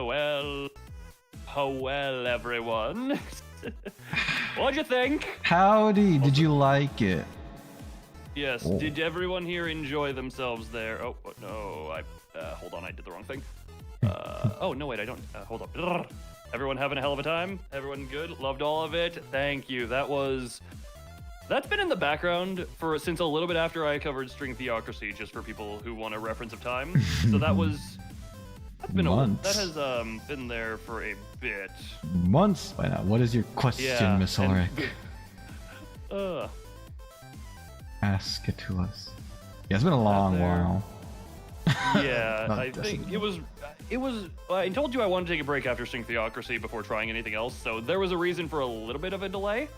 well, everyone. What'd you think? Howdy, did you like it? Yes, did everyone here enjoy themselves there? Oh, no, hold on, I did the wrong thing. Oh, no, wait, I don't, hold up. Everyone having a hell of a time? Everyone good? Loved all of it? Thank you. That's been in the background since a little bit after I covered String Theocracy, just for people who want a reference of time. So that's been that has been there for a bit. Months? Why not? What is your question, Miss Ulrich? Ask it to us. Yeah, it's been a long while. Yeah, I think it was. I told you I wanted to take a break after String Theocracy before trying anything else, so there was a reason for a little bit of a delay.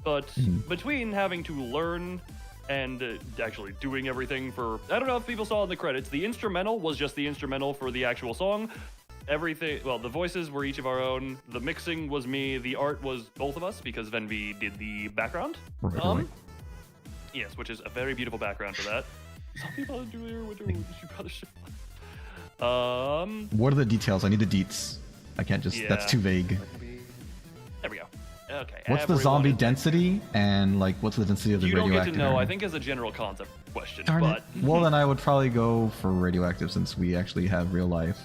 But between having to learn and actually doing everything for, I don't know if people saw in the credits, the instrumental was just the instrumental for the actual song. Everything, well, the voices were each of our own. The mixing was me. The art was both of us because Venvi did the background. Right. Yes, which is a very beautiful background for that. Some people do here, which you probably should. What are the details? I need the deets. I can't just. That's too vague. There we go. Okay. What's the zombie density and like what's the density of the radioactive? You don't get to know. I think as a general concept question. Darn it. Well, then I would probably go for radioactive since we actually have real life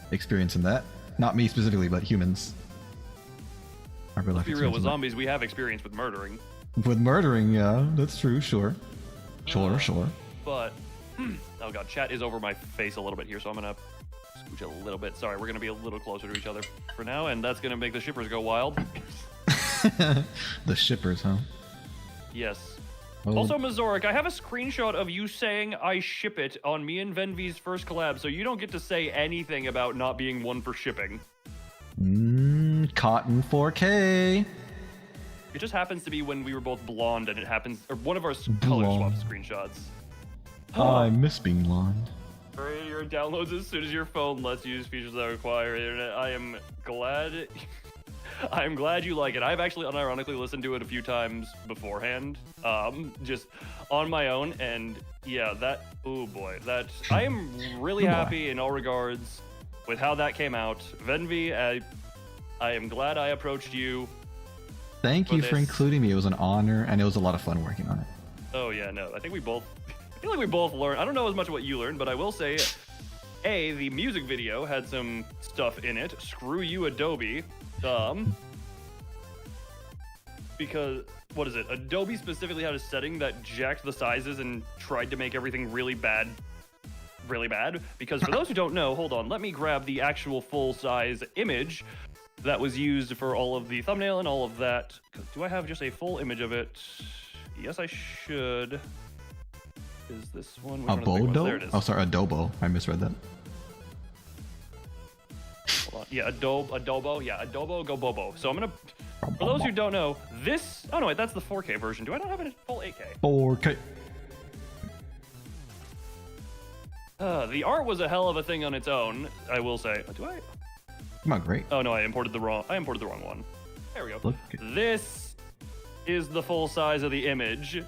experience in that. Not me specifically, but humans. Let's be real. With zombies, we have experience with murdering. With murdering, yeah, that's true. Sure. But oh god, chat is over my face a little bit here, so I'm gonna scooch a little bit. Sorry, we're gonna be a little closer to each other for now, and that's gonna make the shippers go wild. The shippers, huh? Yes. Also, Mazoric, I have a screenshot of you saying I ship it on me and Venvi's first collab, so you don't get to say anything about not being one for shipping. Cotton 4K. It just happens to be when we were both blonde, and it happens, or one of our color swap screenshots. I miss being blonde. Your downloads as soon as your phone lets you use features that require internet. I am glad. I'm glad you like it. I've actually unironically listened to it a few times beforehand, just on my own, and yeah, oh boy, I am really happy in all regards with how that came out. Venvi, I am glad I approached you. Thank you for including me. It was an honor, and it was a lot of fun working on it. Oh yeah, no, I feel like we both learned. I don't know as much what you learned, but I will say, the music video had some stuff in it. Screw you, Adobe. Because, what is it? Adobe specifically had a setting that jacked the sizes and tried to make everything really bad. Because for those who don't know, hold on, let me grab the actual full-size image that was used for all of the thumbnail and all of that. Do I have just a full image of it? Yes, I should. Is this one? Abodo? There it is. Oh, sorry, Adobo. I misread that. Hold on. Yeah, Adobo. Yeah, Adobo Go Bobo. So I'm gonna. For those who don't know, this. Oh no, wait, that's the 4K version. Do I not have it in full 8K? 4K. The art was a hell of a thing on its own. I will say. Do I? Come on, great. Oh no, I imported the wrong one. There we go. This is the full size of the image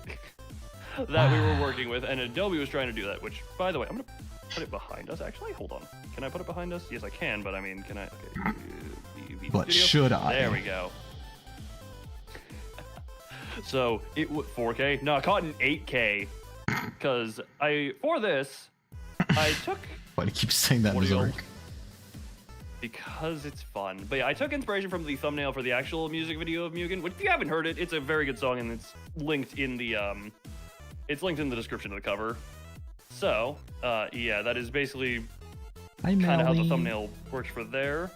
that we were working with, and Adobe was trying to do that. Which, by the way, I'm gonna put it behind us. Actually, hold on. Can I put it behind us? Yes, I can. But I mean, can I? Okay. But should I? There we go. So it 4K. No, I caught an 8K because for this I took. Why do you keep saying that, Missouri? Because it's fun. But yeah, I took inspiration from the thumbnail for the actual music video of Mugen, which if you haven't heard it, it's a very good song, and it's linked in the description of the cover. So, yeah, that is basically kind of how the thumbnail works for there.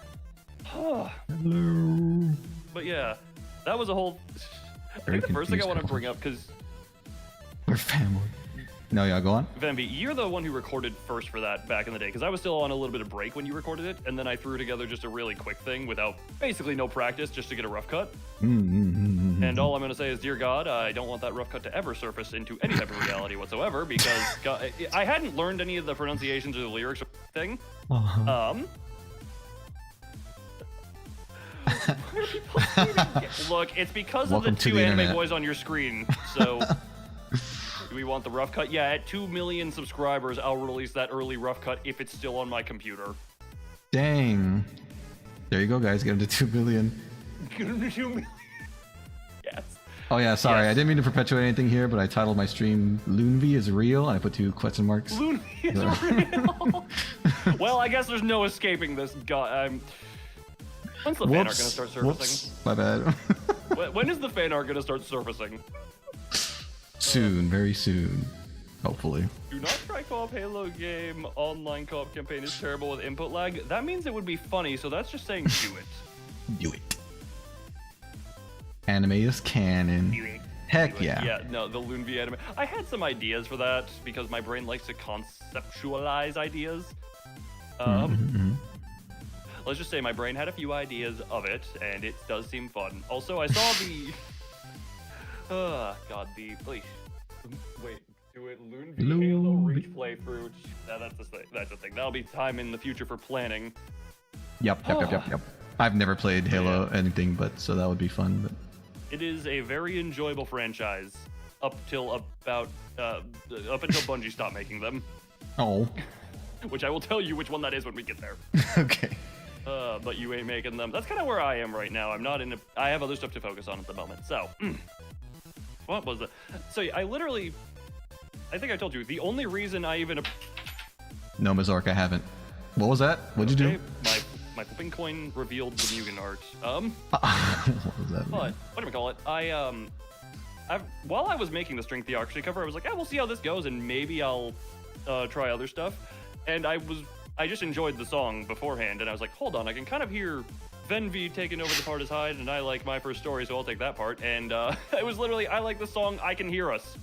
Hello. But yeah, that was a whole. I think the first thing I want to bring up, because we're family. No, yeah, go on. Venvi, you're the one who recorded first for that back in the day, because I was still on a little bit of break when you recorded it, and then I threw together just a really quick thing without basically no practice, just to get a rough cut. And all I'm going to say is, dear God, I don't want that rough cut to ever surface into any type of reality whatsoever, because God, I hadn't learned any of the pronunciations or the lyrics or thing. Look, it's because of the two anime boys on your screen, so... Do we want the rough cut? Yeah, at 2 million subscribers, I'll release that early rough cut if it's still on my computer. Dang. There you go, guys. Get him to 2 billion. Yes. Oh yeah, sorry. Yes. I didn't mean to perpetuate anything here, but I titled my stream "Loonvy is real" and I put 2 question marks. Loonvy is real. Well, I guess there's no escaping this. God, when's the fan art gonna start surfacing? Whoops. My bad. When is the fan art gonna start surfacing? Soon, very soon. Hopefully. Do not try co-op Halo game. Online co-op campaign is terrible with input lag. That means it would be funny, so that's just saying do it. Do it. Anime is canon. Do it. Heck Do it. yeah. Yeah, no, the Loonvy anime. I had some ideas for that because my brain likes to conceptualize ideas. Let's just say my brain had a few ideas of it, and it does seem fun. Also, I saw the... God, the... Wait, do it Loonvy Halo Reach playthrough. That's the thing. That's the thing. That'll be time in the future for planning. Yep. I've never played Halo anything, but so that would be fun. But it is a very enjoyable franchise up until Bungie stopped making them. Oh. Which I will tell you which one that is when we get there. Okay. But you ain't making them. That's kind of where I am right now. I'm not in I have other stuff to focus on at the moment. So, what was it? So I think I told you, the only reason I even... No, Mazork, I haven't. What was that? What'd you do? My flipping coin revealed the Mugen art. What was that? But, what do we call it? While I was making the String Theocracy cover, I was like, we'll see how this goes, and maybe I'll try other stuff. And I just enjoyed the song beforehand, and I was like, hold on, I can kind of hear Venvi taking over the part as Hyde, and I like my first story, so I'll take that part. And it was literally, I like the song, I can hear us.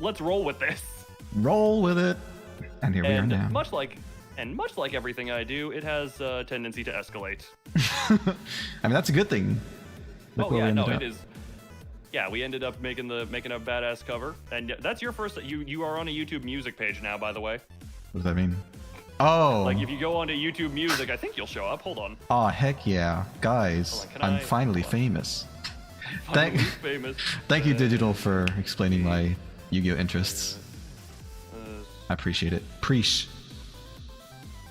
Let's roll with this. Roll with it. And here we are now. Much like everything I do, it has a tendency to escalate. I mean, that's a good thing. Look it is. Yeah, we ended up making a badass cover, and that's your first. You are on a YouTube music page now, by the way. What does that mean? Oh. Like if you go onto YouTube Music, I think you'll show up. Hold on. Oh heck yeah, guys! I'm finally famous. Thank you, Digital, for explaining my Yu-Gi-Oh interests. I appreciate it. Preach.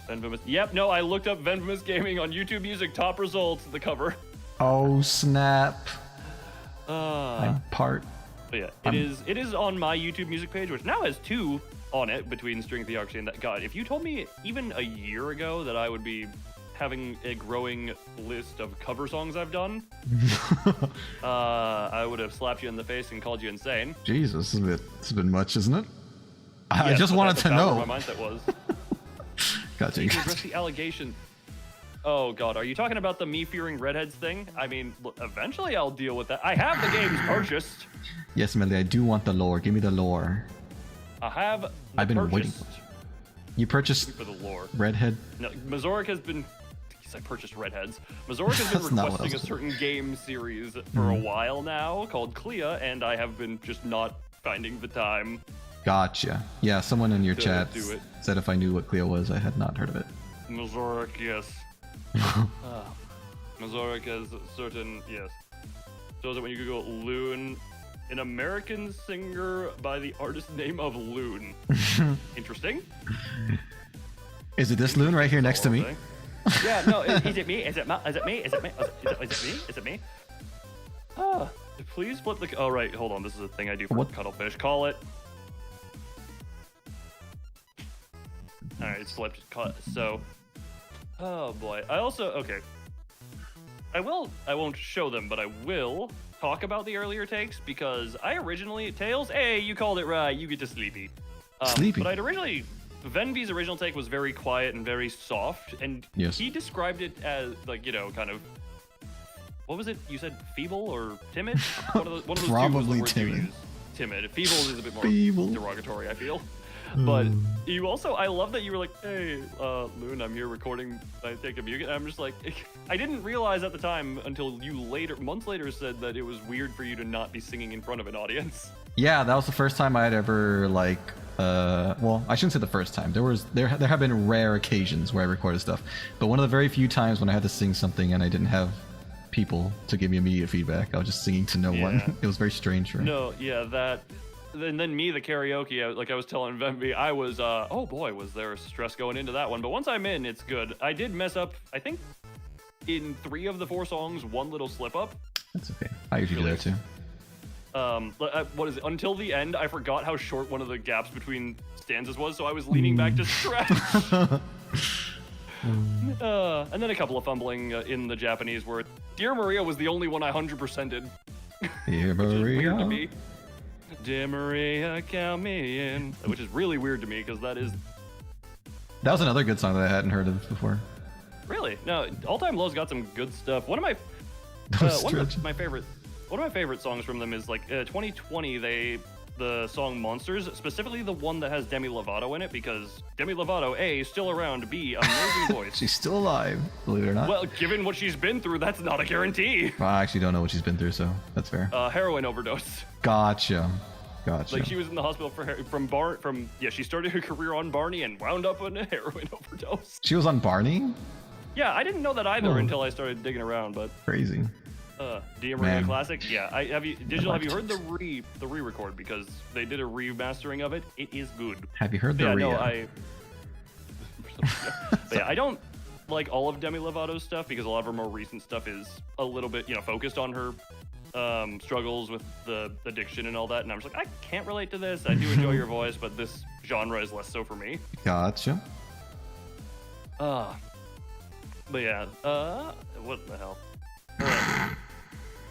Venvamous. Yep, no, I looked up Venvamous Gaming on YouTube Music. Top results, the cover. Oh snap! I'm part. But yeah, it is on my YouTube Music page, which now has 2 on it between String Theocracy and that. God, if you told me even a year ago that I would be having a growing list of cover songs I've done, I would have slapped you in the face and called you insane. Jesus, it's a bit much, isn't it? I Yes, just wanted to know. Where my mindset was. Gotcha. To address the allegation. Oh god, are you talking about the me fearing redheads thing? I mean, eventually I'll deal with that. I have the games purchased. Yes, Melly, I do want the lore. Give me the lore. I've been waiting. You purchased for the lore. Redhead? No, Mazoric has been. I purchased Redheads. Mazoric has been requesting a certain game series for a while now called Clea, and I have been just not finding the time. Gotcha. Yeah, someone in your chat do it. said if I knew what Clea was, I had not heard of it. Mazoric, yes. Mazoric has certain, yes. Shows that when you Google Loon, an American singer by the artist name of Loon. Interesting. Is it this Loon right here next to me? Yeah, no, is it me? Is it me? Is it me? Is it me? Is it me? Please flip the... Oh, right, hold on. This is a thing I do for Cuttlefish. Call it. Alright, it's flipped. So... Oh, boy. I also... Okay. I won't show them, but I will talk about the earlier takes, because I originally... Tails, hey, you called it right. You get to Sleepy. Sleepy? But I'd originally... Venvi's original take was very quiet and very soft, and he described it as, like, you know, kind of... What was it? You said feeble or timid? One of those Probably two was the words you timid. used. Timid. Feeble is a bit more derogatory, I feel. But you also, I love that you were like, hey, Loon, I'm here recording my take of you. And I'm just like, I didn't realize at the time until you months later said that it was weird for you to not be singing in front of an audience. Yeah, that was the first time I had ever, like, well, I shouldn't say the first time. There have been rare occasions where I recorded stuff, but one of the very few times when I had to sing something and I didn't have people to give me immediate feedback, I was just singing to no one. It was very strange for me. No, yeah, and then me, the karaoke, like I was telling Venby, I was, oh boy, was there stress going into that one. But once I'm in, it's good. I did mess up, I think, in 3 of the 4 songs, 1 little slip up. That's okay. I usually do that too. What is it? Until the end, I forgot how short one of the gaps between stanzas was, so I was leaning back to stretch. And then a couple of fumbling in the Japanese where Dear Maria was the only one I 100%ed. Dear Which is weird to Maria. me. Dear Maria, count me in. Which is really weird to me because that was another good song that I hadn't heard of before. really no. All Time Low's got some good stuff. One of my favorite songs from them is like 2020. The song Monsters, specifically the one that has Demi Lovato in it, because Demi Lovato, A, still around, B, amazing voice. She's still alive, believe it or not. Well, given what she's been through, that's not a guarantee. Well, I actually don't know what she's been through, so that's fair. Heroin overdose. Gotcha. Like she was in the hospital she started her career on Barney and wound up on a heroin overdose. She was on Barney? Yeah, I didn't know that either until I started digging around, but Crazy. Dear Maria Classic, yeah. Have you heard the re-record, because they did a remastering of it? It is good. Have you heard the But yeah, I don't like all of Demi Lovato's stuff because a lot of her more recent stuff is a little bit, focused on her struggles with the addiction and all that, and I'm just like, I can't relate to this. I do enjoy your voice, but this genre is less so for me. Gotcha. But yeah, what the hell?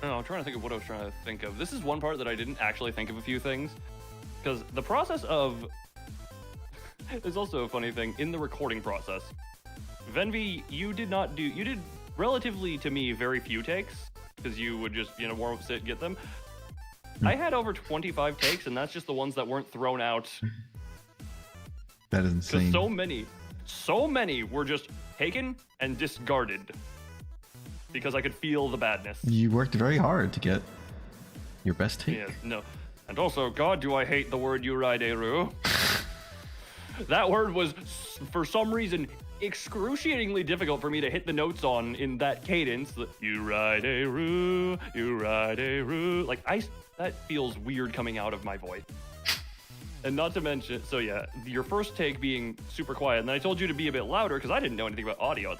I'm trying to think of what I was trying to think of. This is one part that I didn't actually think of a few things, because the process of there's also a funny thing in the recording process. Venvi, you did relatively to me very few takes, because you would just warm up, sit, get them. I had over 25 takes, and that's just the ones that weren't thrown out. That is insane. Because so many were just taken and discarded because I could feel the badness. You worked very hard to get your best take. Yeah, no. And also, God, do I hate the word yuraideru. That word was, for some reason, excruciatingly difficult for me to hit the notes on in that cadence. Yuraideru, yuraideru. Like, that feels weird coming out of my voice. And not to mention, so yeah, your first take being super quiet, and then I told you to be a bit louder because I didn't know anything about audio.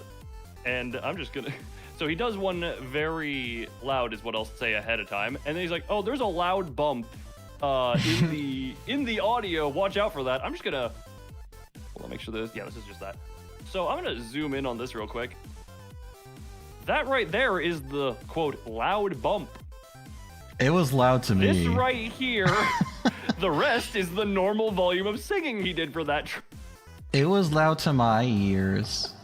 And I'm just gonna... So he does one very loud, is what I'll say ahead of time, and then he's like, "Oh, there's a loud bump in the audio. Watch out for that." I'm just gonna make sure this. Yeah, this is just that. So I'm gonna zoom in on this real quick. That right there is the quote loud bump. It was loud to me. This right here, the rest is the normal volume of singing he did for that. It was loud to my ears.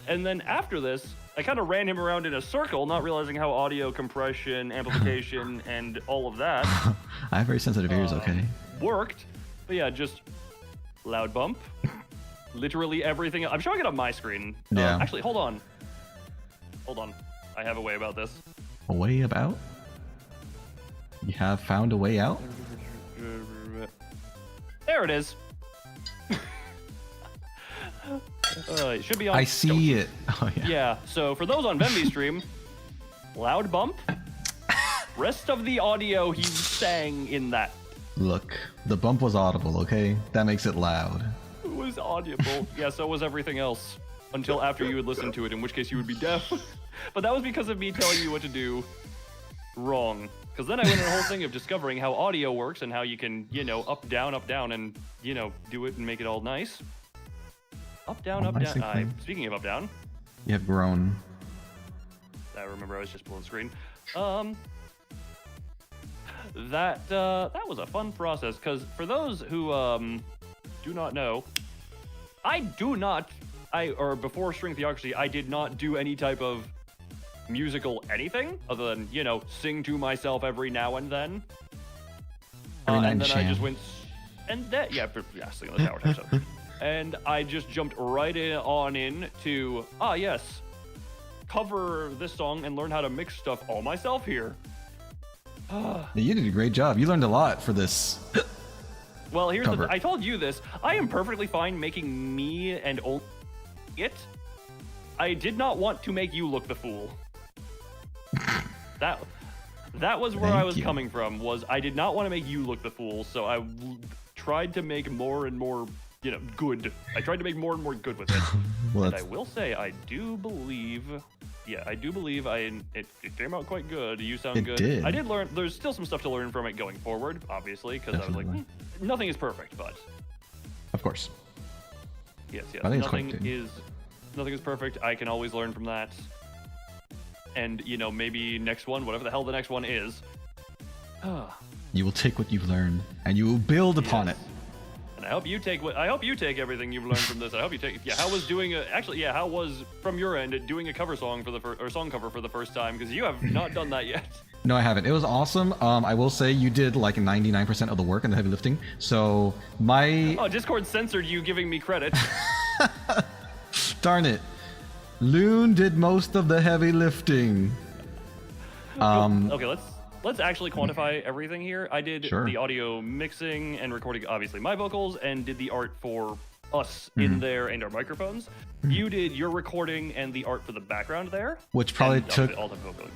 And then after this, I kind of ran him around in a circle, not realizing how audio compression, amplification, and all of that I have very sensitive ears, okay? worked. But yeah, just loud bump. Literally everything. I'm showing it on my screen. Yeah. Actually, hold on. I have a way about this. A way about? You have found a way out? There it is. It should be on. I see it. Oh, yeah. Yeah, so for those on Venvi stream, loud bump. Rest of the audio he sang in that. Look, the bump was audible, okay? That makes it loud. It was audible. Yeah, so was everything else. Until after you had listened to it, in which case you would be deaf. But that was because of me telling you what to do wrong. Because then I went on a whole thing of discovering how audio works and how you can, up, down, and, do it and make it all nice. Up, down, up, down. Speaking of up, down. You have grown. I remember I was just pulling the screen. That was a fun process, because for those who do not know, before String Theocracy, I did not do any type of musical anything other than, sing to myself every now and then. And then I just went, sing on the tower type stuff. And I just jumped right in to, yes, cover this song and learn how to mix stuff all myself here. You did a great job. You learned a lot for this. Well, here's cover. I told you this. I am perfectly fine making me and only it. I did not want to make you look the fool. That was where I Thank was you. coming from. Was I did not want to make you look the fool, so I tried to make more and more, good. I tried to make more and more good with it. Well, and I will say, I do believe it came out quite good. You sound good. It did. I did learn. There's still some stuff to learn from it going forward, obviously, because I was like, nothing is perfect, but Of course. yes, I think it's nothing quite good. nothing is perfect. I can always learn from that. And maybe next one, whatever the hell the next one is. You will take what you've learned and you will build upon it. And I hope you take everything you've learned from this. I hope you take. Yeah, how was from your end doing a cover song or song cover for the first time? Because you have not done that yet. No, I haven't. It was awesome. I will say you did like 99% of the work and the heavy lifting. So Discord censored you giving me credit. darn it. Loon did most of the heavy lifting. Okay, let's actually quantify everything here. I did Sure. the audio mixing and recording, obviously my vocals, and did the art for us in there and our microphones. You did your recording and the art for the background there, Which probably and took all the vocals.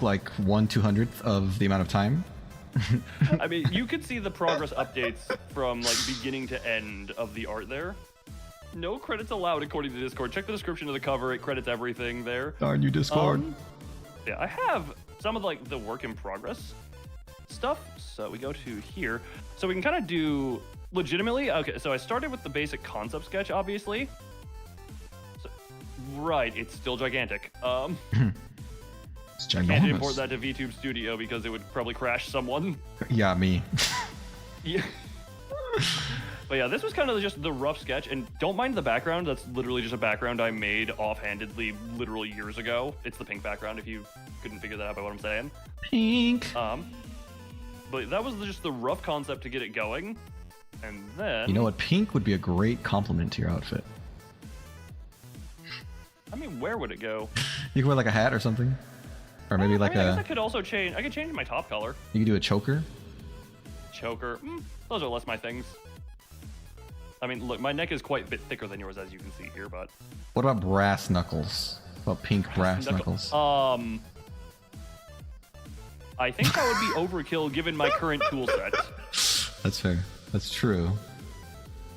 like 1/200th of the amount of time. I mean, you could see the progress updates from like beginning to end of the art there. No credits allowed according to Discord. Check the description of the cover; it credits everything there. Darn you, Discord. Yeah, I have some of like the work in progress stuff. So we go to here, so we can kind of do legitimately. Okay, so I started with the basic concept sketch, obviously. So, right, it's still gigantic. It's Can't ginormous. import that to VTube Studio because it would probably crash someone. Yeah, me. Yeah. But yeah, this was kind of just the rough sketch, and don't mind the background. That's literally just a background I made offhandedly literal years ago. It's the pink background if you couldn't figure that out by what I'm saying. Pink. But that was just the rough concept to get it going. And then... You know what? Pink would be a great compliment to your outfit. I mean, where would it go? You could wear like a hat or something. Or maybe like I guess I could also change... I could change my top color. You could do a choker. Choker. Those are less my things. I mean, look, my neck is quite a bit thicker than yours, as you can see here, but... What about brass knuckles? What about pink brass knuckles? I think that would be overkill given my current tool set. That's fair. That's true.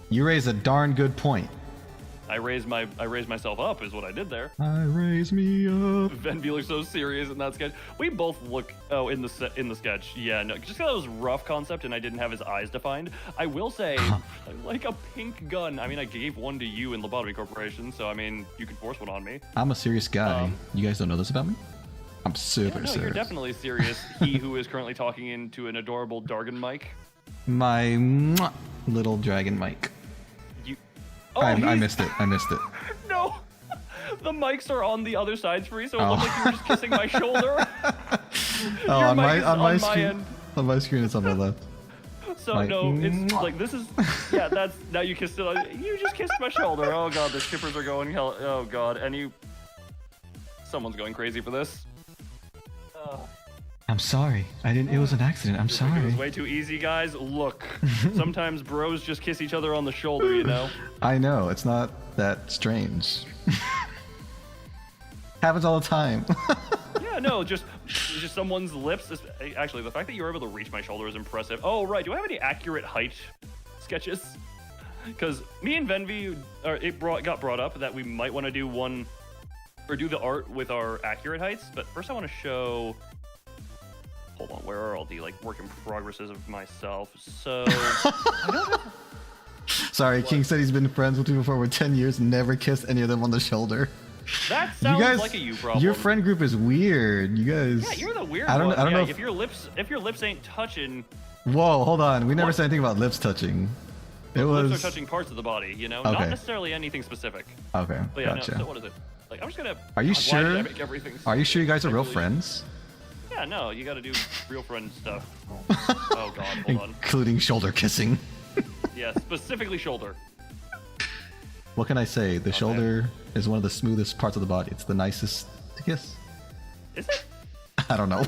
You raise a darn good point. I raised myself up is what I did there. I raise me up. Venby looks so serious in that sketch. We both look in the sketch. Yeah, no, just because that was rough concept and I didn't have his eyes defined. I will say, I like a pink gun. I mean, I gave one to you in Lobotomy Corporation, so I mean, you could force one on me. I'm a serious guy. You guys don't know this about me? I'm super No, serious. you're definitely serious. He who is currently talking into an adorable Dargan mic. My little dragon mic. I missed it. I missed it. No! The mics are on the other sides for you, so it looks like you were just kissing my shoulder. Oh, Your on mic is my my screen. end. On my screen, it's on my left. So My- no, it's like this is that's now you kissed it. You just kissed my shoulder. Oh god, the shippers are going hell. Oh god, and someone's going crazy for this. I'm sorry. I didn't. It was an accident. I'm It sorry. was way too easy, guys. Look, sometimes bros just kiss each other on the shoulder, you know. I know. It's not that strange. Happens all the time. Yeah, no, just someone's lips. Actually, the fact that you were able to reach my shoulder is impressive. Oh right, do I have any accurate height sketches? Because me and Venvi, got brought up that we might want to do one or do the art with our accurate heights. But first, I want to show. Hold on, where are all the like work in progresses of myself? So I don't have... Sorry, King said he's been friends with people for over 10 years and never kissed any of them on the shoulder. That sounds You guys, like a you problem. your friend group is weird. You guys. Yeah, you're the weird I don't one. know If your lips ain't touching. Whoa, hold on. We never said anything about lips touching. It was. Lips are touching parts of the body, you know, Okay. not necessarily anything specific. Okay, But yeah, gotcha. no, so what is it? Like, I'm just gonna. Are you God, why did sure? I make everything Are you sure you guys are real sexually- friends? Yeah, no, you gotta do real friend stuff. Oh god, hold on. Including shoulder kissing. Yeah, specifically shoulder. What can I say? The shoulder is one of the smoothest parts of the body. It's the nicest to kiss. Is it? I don't know.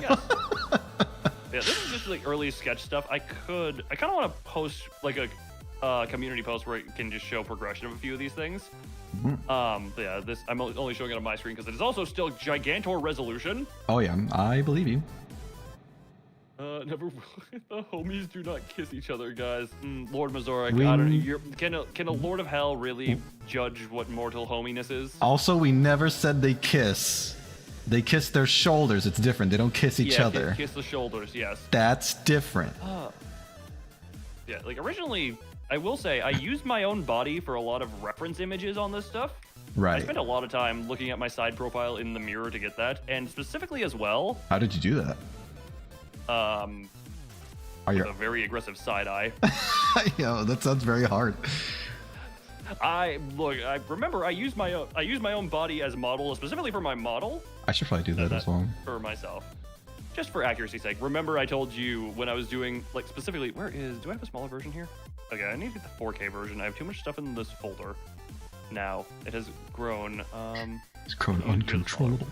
Yeah, this is just like early sketch stuff. I kind of want to post like a community post where it can just show progression of a few of these things. But yeah, this I'm only showing it on my screen because it is also still gigantor resolution. Oh yeah, I believe you. Never. The homies do not kiss each other, guys. Lord Mazorek, We- I don't know. Can a Lord of Hell really judge what mortal hominess is? Also, we never said they kiss. They kiss their shoulders. It's different. They don't kiss each other. Kiss the shoulders. Yes. That's different. Yeah, like originally, I will say I used my own body for a lot of reference images on this stuff. I Right. spent a lot of time looking at my side profile in the mirror to get that, and specifically as well, How did you do that? Are with you? a very aggressive side eye. Yo, that sounds very hard. I remember I used my own body as model, specifically for my model. I should probably do that as well. For myself, just for accuracy's sake. Remember I told you when I was doing, like, specifically, do I have a smaller version here? Okay, I need to get the 4K version. I have too much stuff in this folder. Now it has grown. It's grown uncontrollable.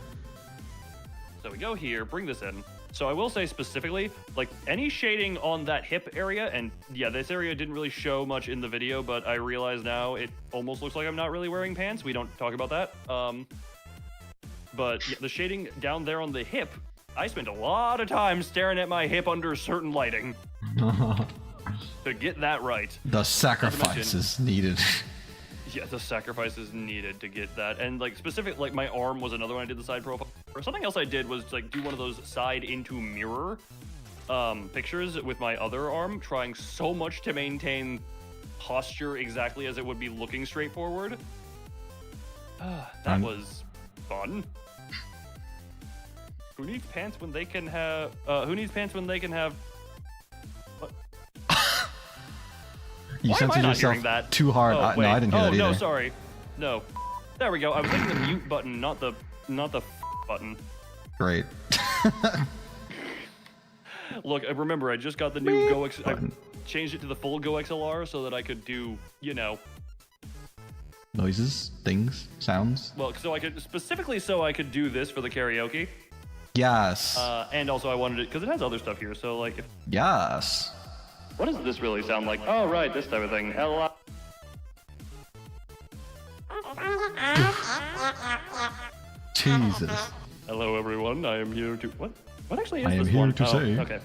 So we go here, bring this in. So I will say specifically, like, any shading on that hip area, and yeah, this area didn't really show much in the video, but I realize now it almost looks like I'm not really wearing pants. We don't talk about that. But yeah, the shading down there on the hip, I spent a lot of time staring at my hip under certain lighting to get that right. The sacrifices needed. Yeah, the sacrifice is needed to get that. And like specific, like my arm was another one I did the side profile. Or something else I did was like do one of those side into mirror pictures with my other arm, trying so much to maintain posture exactly as it would be looking straight forward. That was fun. Who needs pants when they can have, What? You Why am I censored not yourself hearing that? too hard. Oh, No, I didn't hear that either. no, sorry. No. There we go. I was hitting the mute button, not the button. Great. Look, remember, I just got the new Go X. I button. changed it to the full Go XLR so that I could do, Noises, things, sounds. well, so I could do this for the karaoke. Yes. And also I wanted it because it has other stuff here. So like, Yes. what does this really sound like? Oh, right, this type of thing. Hello. Jesus. Hello, everyone. I am here to what? What actually is I am this here one? to say- Okay.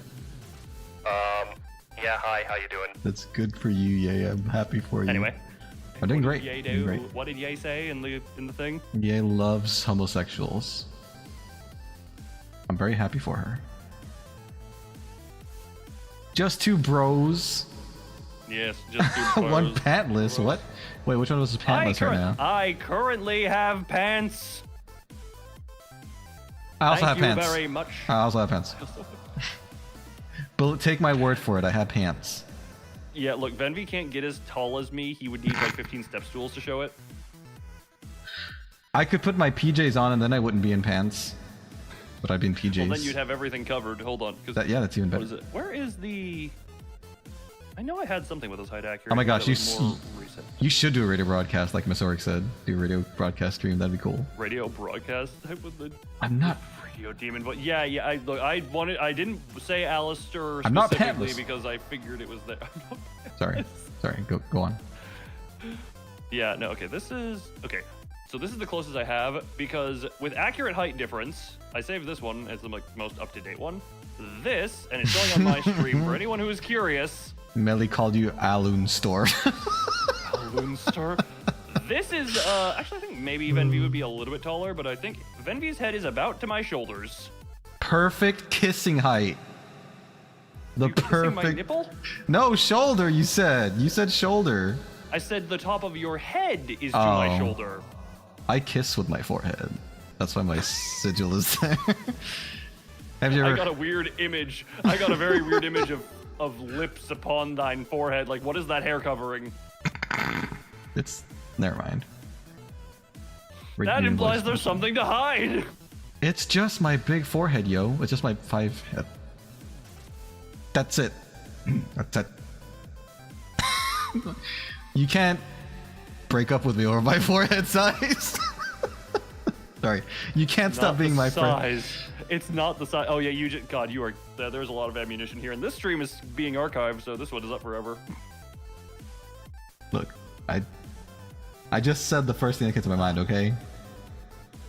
Yeah, hi, how you doing? That's good for you, yeah. I'm happy for you. Anyway. I'm doing What great. did Ye Doing do? great. What did Ye say in the thing? Ye loves homosexuals. I'm very happy for her. Just two bros. Yes, just two One bros. pantless. What? Wait, which one was pantless right now? I currently have pants. I also Thank have you pants. very much. I also have pants. But take my word for it, I have pants. Yeah, look, Venvi can't get as tall as me. He would need like 15 step stools to show it. I could put my PJs on and then I wouldn't be in pants. But I'd be in PJs. Well, then you'd have everything covered. Hold on. 'Cause Yeah, that's even what better. is it? Where is the... I know I had something with this height accuracy. Oh my gosh, that was you more recent. You should do a radio broadcast, like Miss Oric said. Do a radio broadcast stream, that'd be cool. Radio broadcast type with the I'm not. radio demon, but yeah. I didn't say Alistair I'm not specifically pantless. because I figured it was there. Sorry. Sorry, go on. Yeah, no, okay, okay. So this is the closest I have because with accurate height difference, I saved this one as the most up-to-date one. This, and it's going on my stream for anyone who is curious. Melly called you Alun Store. Loonstar. This is, actually I think maybe Venvi would be a little bit taller, but I think Venvi's head is about to my shoulders. Perfect kissing height. The You kissing my perfect. nipple? No, shoulder, you said. You said shoulder. I said the top of your head is to my Oh. shoulder. I kiss with my forehead. That's why my sigil is there. Have you I ever. got a weird image. I got a very weird image of lips upon thine forehead. Like, what is that hair covering? It's. Never mind. That implies there's something to hide. It's just my big forehead, yo. It's just my 5 head. That's it. That's it. You can't break up with me over my forehead size. Sorry. You can't stop Not being the my friend. size. It's not the size. Oh yeah, you just. God, you are. There's a lot of ammunition here, and this stream is being archived, so this one is up forever. Look, I just said the first thing that came to my mind, okay?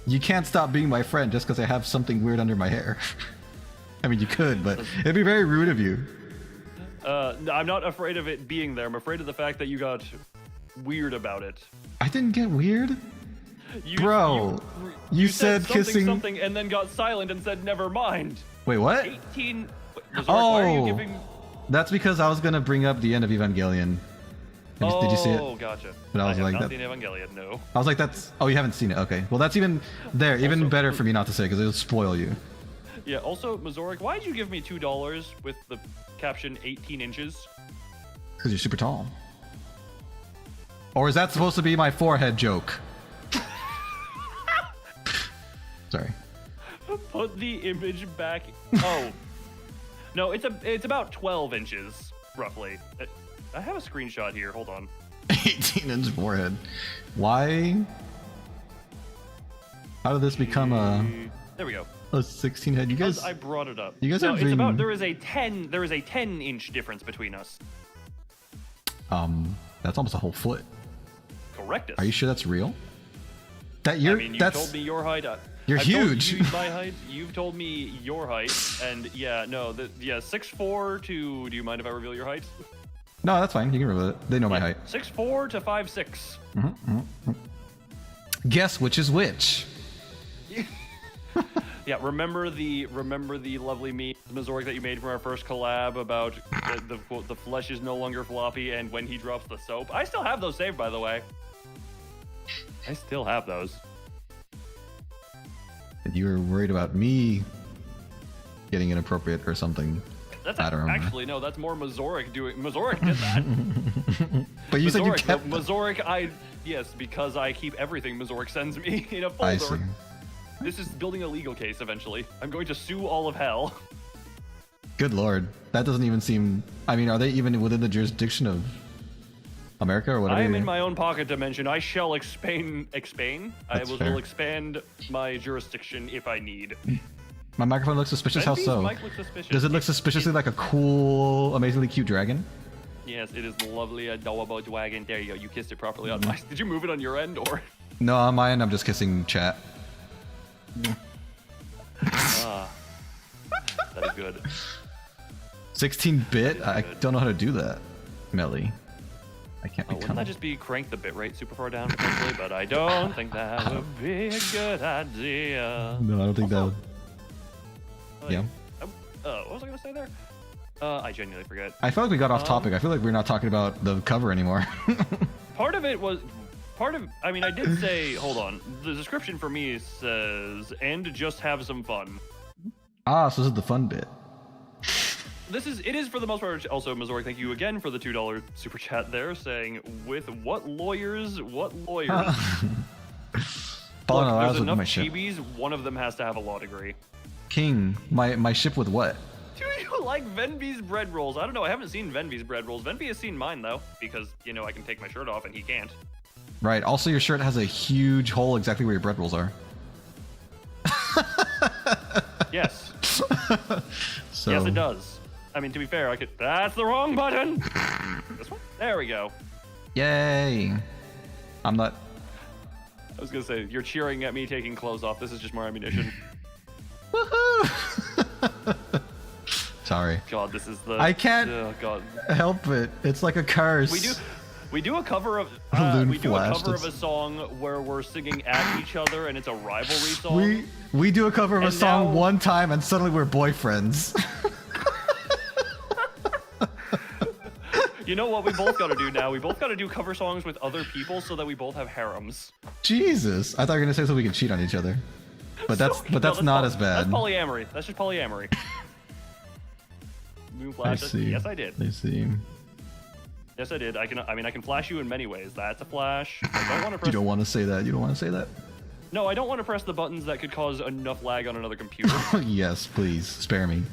You can't stop being my friend just because I have something weird under my hair. I mean, you could, but it'd be very rude of you. I'm not afraid of it being there. I'm afraid of the fact that you got weird about it. I didn't get weird. Bro, you said kissing something and then got silent and said never mind. Wait, what? 18. Why are you giving... That's because I was gonna bring up the end of Evangelion. Did you see it? Oh, gotcha. But I was like, not seen Evangelion, no. I was like, that's... Oh, you haven't seen it. Okay. Well, that's even even better for me not to say because it'll spoil you. Yeah, also, Mazoric, why did you give me $2 with the caption 18 inches? Because you're super tall. Or is that supposed to be my forehead joke? Sorry. Put the image back. Oh. No, it's about 12 inches, roughly. I have a screenshot here. Hold on. 18-inch forehead. Why? How did this become a... There we go. A 16 head. You guys... I brought it up. You guys no, are it's being... about... There is a 10-inch difference between us. That's almost a whole foot. Correct us. Are you sure that's real? That you're... I mean, you told me your height. You're huge. Told you my height. You've told me your height, and yeah, no, 6'4" to. Do you mind if I reveal your height? No, that's fine. You can reveal it. They know my height. 6'4" to 5'6". Guess which is which. Yeah, remember the lovely meme, Mazoric, that you made from our first collab about the flesh is no longer floppy, and when he drops the soap. I still have those saved, by the way. I still have those. You were worried about me getting inappropriate or something. That's I don't remember. Actually, no, that's more Mazoric doing. Mazoric did that. But you said you kept Mazoric. Yes, because I keep everything Mazoric sends me in a folder. I see. This is building a legal case eventually. I'm going to sue all of hell. Good lord, that doesn't even seem. I mean, are they even within the jurisdiction of America or whatever? I am in my own pocket dimension. I shall expand. Will expand my jurisdiction if I need. My microphone looks suspicious. How so? Mic looks suspicious. Does it look suspiciously like a cool, amazingly cute dragon? Yes, it is lovely, adorable dragon. There you go. You kissed it properly on my. Did you move it on your end or? No, on my end, I'm just kissing chat. That is good. 16-bit? I don't know how to do that, Melly. I can't become. Wouldn't that just be crank the bitrate super far down potentially? But I don't think that would be a good idea. No, I don't think that would. Yeah. What was I gonna say there? I genuinely forget. I feel like we got off topic. I feel like we're not talking about the cover anymore. Part of it was. I mean, I did say. Hold on. The description for me says, "And just have some fun." Ah, so this is the fun bit. It is for the most part. Also, Mazoric, thank you again for the $2 super chat there, saying, with what lawyers? Look, there's enough chibis, one of them has to have a law degree. King, my ship with what? Do you like Venvy's bread rolls? I don't know, I haven't seen Venvy's bread rolls. Venvy has seen mine, though, because, you know, I can take my shirt off and he can't. Right, also your shirt has a huge hole exactly where your bread rolls are. Yes. So... Yes, it does. I mean, to be fair, that's the wrong button! This one? There we go. Yay! I'm not... I was gonna say, you're cheering at me taking clothes off. This is just more ammunition. Woohoo! Sorry. God, this is the... I can't help it. It's like a curse. We do a cover of a song where we're singing at each other and it's a rivalry song. We do a cover of a song one time and suddenly we're boyfriends. You know what we both got to do now? We both got to do cover songs with other people so that we both have harems. Jesus, I thought you were gonna say so we can cheat on each other. But that's not as bad. That's polyamory. That's just polyamory. Moon flash. I see. Yes, I did. I see. Yes, I did. I can flash you in many ways. That's a flash. I don't want to press. You don't want to say that. You don't want to say that. No, I don't want to press the buttons that could cause enough lag on another computer. Yes, please spare me.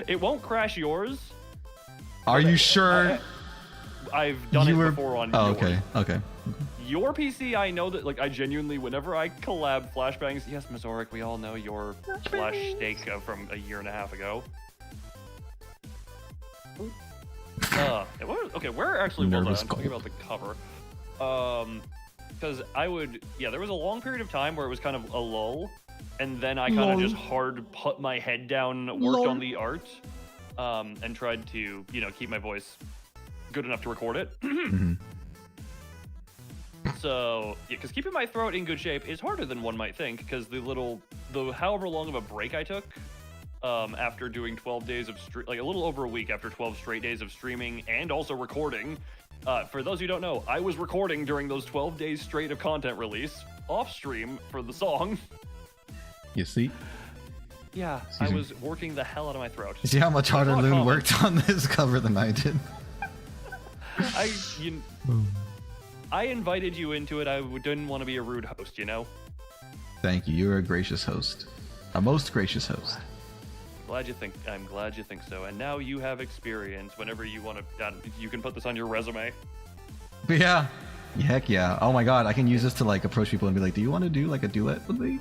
It won't crash yours. Are you sure? I've done it before on yours. Okay. Your PC, I know that, like, I genuinely, whenever I collab flashbangs, yes, Mazoric, we all know your flash steak from a year and a half ago. Okay, where actually was I? I'm talking about the cover. Because there was a long period of time where it was kind of a lull, and then I kind of just hard put my head down, worked on the art, and tried to, keep my voice good enough to record it. So, yeah, because keeping my throat in good shape is harder than one might think, because the however long of a break I took, after doing 12 days of like a little over a week after 12 straight days of streaming and also recording. For those who don't know, I was recording during those 12 days straight of content release off stream for the song. You see? Yeah, I was working the hell out of my throat. You see how much harder Loon worked on this cover than I did? I invited you into it. I didn't want to be a rude host, Thank you. You're a gracious host. A most gracious host. I'm glad you think so. And now you have experience. Whenever you want to, you can put this on your resume. But yeah. Heck yeah. Oh my god, I can use this to like approach people and be like, do you want to do like a duet with me?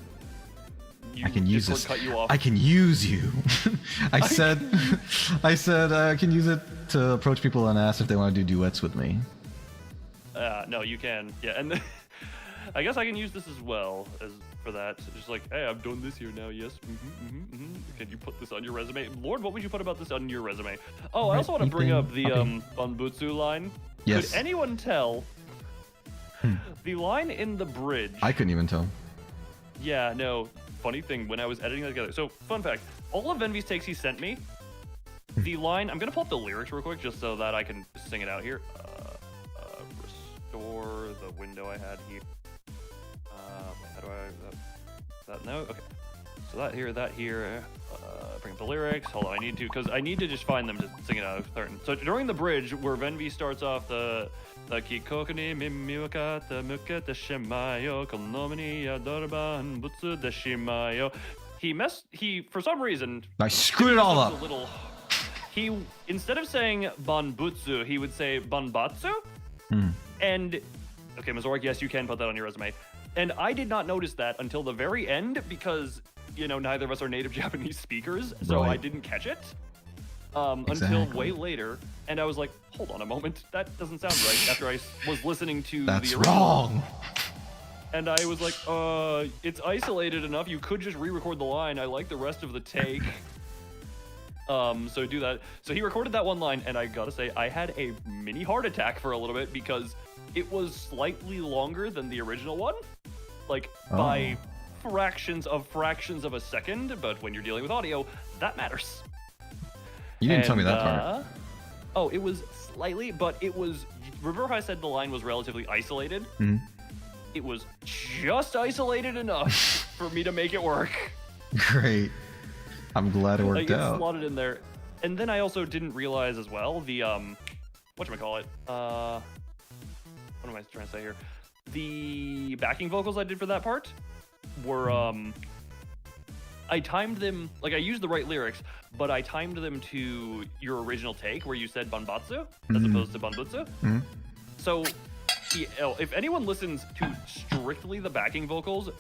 I can use this. Cut you off. I can use you. I said I can use it to approach people and ask if they want to do duets with me. No, you can. Yeah, and I guess I can use this as well as for that. Just like, hey, I've done this here now. Yes. Can you put this on your resume? Lord, what would you put about this on your resume? Oh, I also want to bring up the Banbutsu line. Yes. Could anyone tell the line in the bridge? I couldn't even tell. Yeah, no. Funny thing, when I was editing that together. So, fun fact, all of Envy's takes he sent me, the line, I'm going to pull up the lyrics real quick just so that I can sing it out here. Restore the window I had here. How do that no? Okay. So that here. Bring up the lyrics. Hold on, I need to just find them to sing it out. So during the bridge, where Venvi starts off the Kikokuni Mimiwaka the Muka the Shimayo Konomini Yadorban Butsu the Shimayo. He for some reason I screwed it all up. He instead of saying Banbutsu, he would say Banbatsu. And okay, Mazorik, yes, you can put that on your resume. And I did not notice that until the very end because neither of us are native Japanese speakers, so I didn't catch it. Until way later, and I was like, hold on a moment, that doesn't sound right, after I was listening to the original. Wrong! And I was like, it's isolated enough, you could just re-record the line, I like the rest of the take. So do that. So he recorded that one line, and I gotta say, I had a mini heart attack for a little bit, because it was slightly longer than the original one, like, by fractions of a second, but when you're dealing with audio, that matters. You didn't tell me that part. Oh, it was slightly, but it was... Remember how I said the line was relatively isolated? It was just isolated enough for me to make it work. Great. I'm glad it worked out. It's slotted in there. And then I also didn't realize as well the... whatchamacallit? What am I trying to say here? The backing vocals I did for that part were... I timed them, like I used the right lyrics, but I timed them to your original take where you said Banbatsu as opposed to Banbutsu. So if anyone listens to strictly the backing vocals,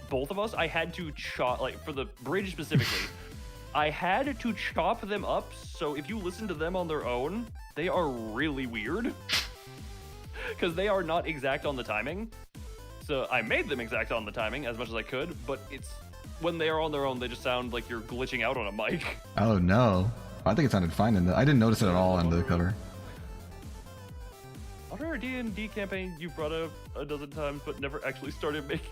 both of us, I had to chop, like for the bridge specifically, I had to chop them up. So if you listen to them on their own, they are really weird because they are not exact on the timing. So I made them exact on the timing as much as I could, but when they are on their own, they just sound like you're glitching out on a mic. Oh no. I think it sounded fine I didn't notice it at all on the cover. On our D&D campaign, you brought up a dozen times, but never actually started making...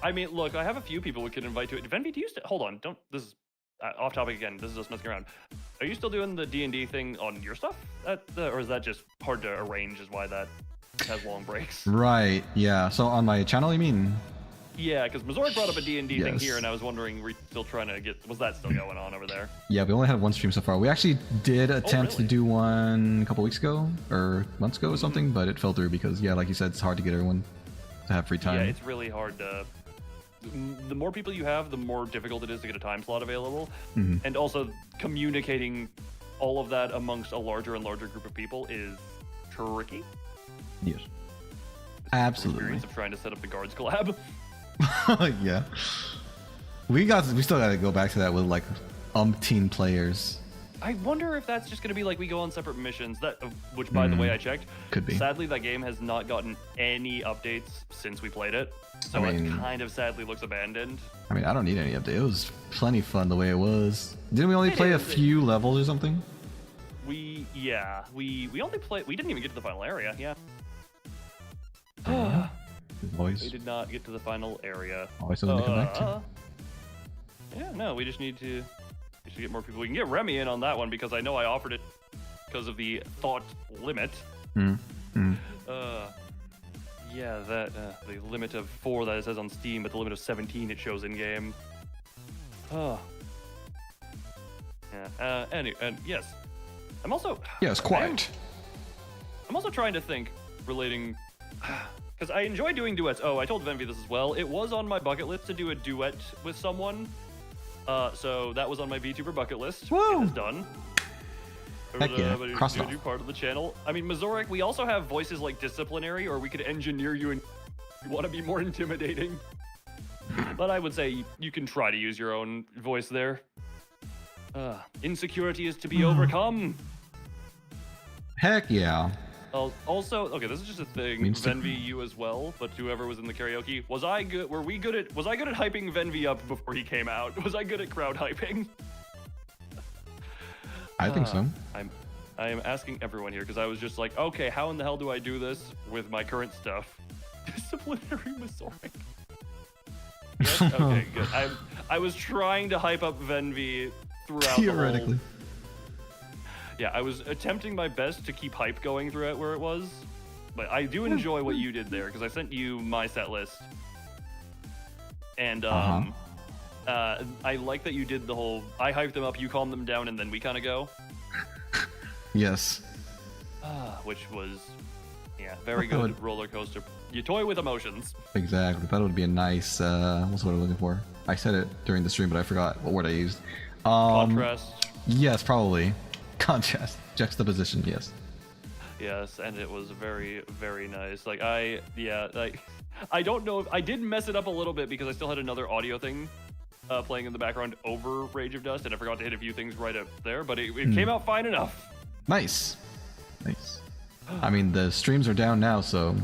I mean, look, I have a few people we could invite to it. Venvi, do you still... Hold on, this is off topic again. This is us messing around. Are you still doing the D&D thing on your stuff? Or is that just hard to arrange is why that has long breaks? Right, yeah. So on my channel, you mean? Yeah, because Missouri brought up a D&D thing here, and I was wondering, we're still trying to get... Was that still going on over there? Yeah, we only had one stream so far. We actually did attempt to do one a couple weeks ago, or months ago or something, but it fell through because, yeah, like you said, it's hard to get everyone to have free time. Yeah, it's really hard to... The more people you have, the more difficult it is to get a time slot available. And also, communicating all of that amongst a larger and larger group of people is tricky. Yes. Absolutely. Experience of trying to set up the guards collab. Yeah. We still gotta go back to that with like umpteen players. I wonder if that's just going to be like we go on separate missions. Which, by the way, I checked. Could be. Sadly, that game has not gotten any updates since we played it, so it kind of sadly looks abandoned. I mean, I don't need any update. It was plenty fun the way it was. Didn't we only play a few levels or something? We only played. We didn't even get to the final area. Yeah. Boys. We did not get to the final area. Always something to come back to. Yeah, no, we just need to. We should get more people. We can get Remy in on that one because I know I offered it because of the thought limit. Yeah, that the limit of 4 that it says on Steam, but the limit of 17 it shows in game. Yeah. And yes, I'm also. Yes, quiet. I'm also trying to think relating. Because I enjoy doing duets. Oh, I told Venvi this as well. It was on my bucket list to do a duet with someone. So that was on my VTuber bucket list. Woo! It is done. Heck yeah, crossed a off. new part of the channel. I mean, Mazorek, we also have voices like disciplinary, or we could engineer you and you want to be more intimidating. But I would say you can try to use your own voice there. Insecurity is to be overcome. Heck yeah. Also, okay, this is just a thing. Venvi, you as well, but whoever was in the karaoke, was I good at hyping Venvi up before he came out? Was I good at crowd hyping? I think so. I am asking everyone here because I was just like, okay, how in the hell do I do this with my current stuff? Disciplinary Mazorek. Yes? Okay, good. I was trying to hype up Venvi throughout Theoretically. Yeah, I was attempting my best to keep hype going throughout where it was, but I do enjoy what you did there because I sent you my set list, and I like that you did the whole I hype them up, you calm them down, and then we kind of go. Yes. Which was, very good roller coaster. You toy with emotions. Exactly. That would be a nice. What's what I'm looking for? I said it during the stream, but I forgot what word I used. Contrast. Yes, probably. Contrast, juxtaposition, yes. Yes, and it was very, very nice. Like I don't know if I did mess it up a little bit because I still had another audio thing playing in the background over Rage of Dust, and I forgot to hit a few things right up there, but it came out fine enough. Nice. I mean, the streams are down now, so.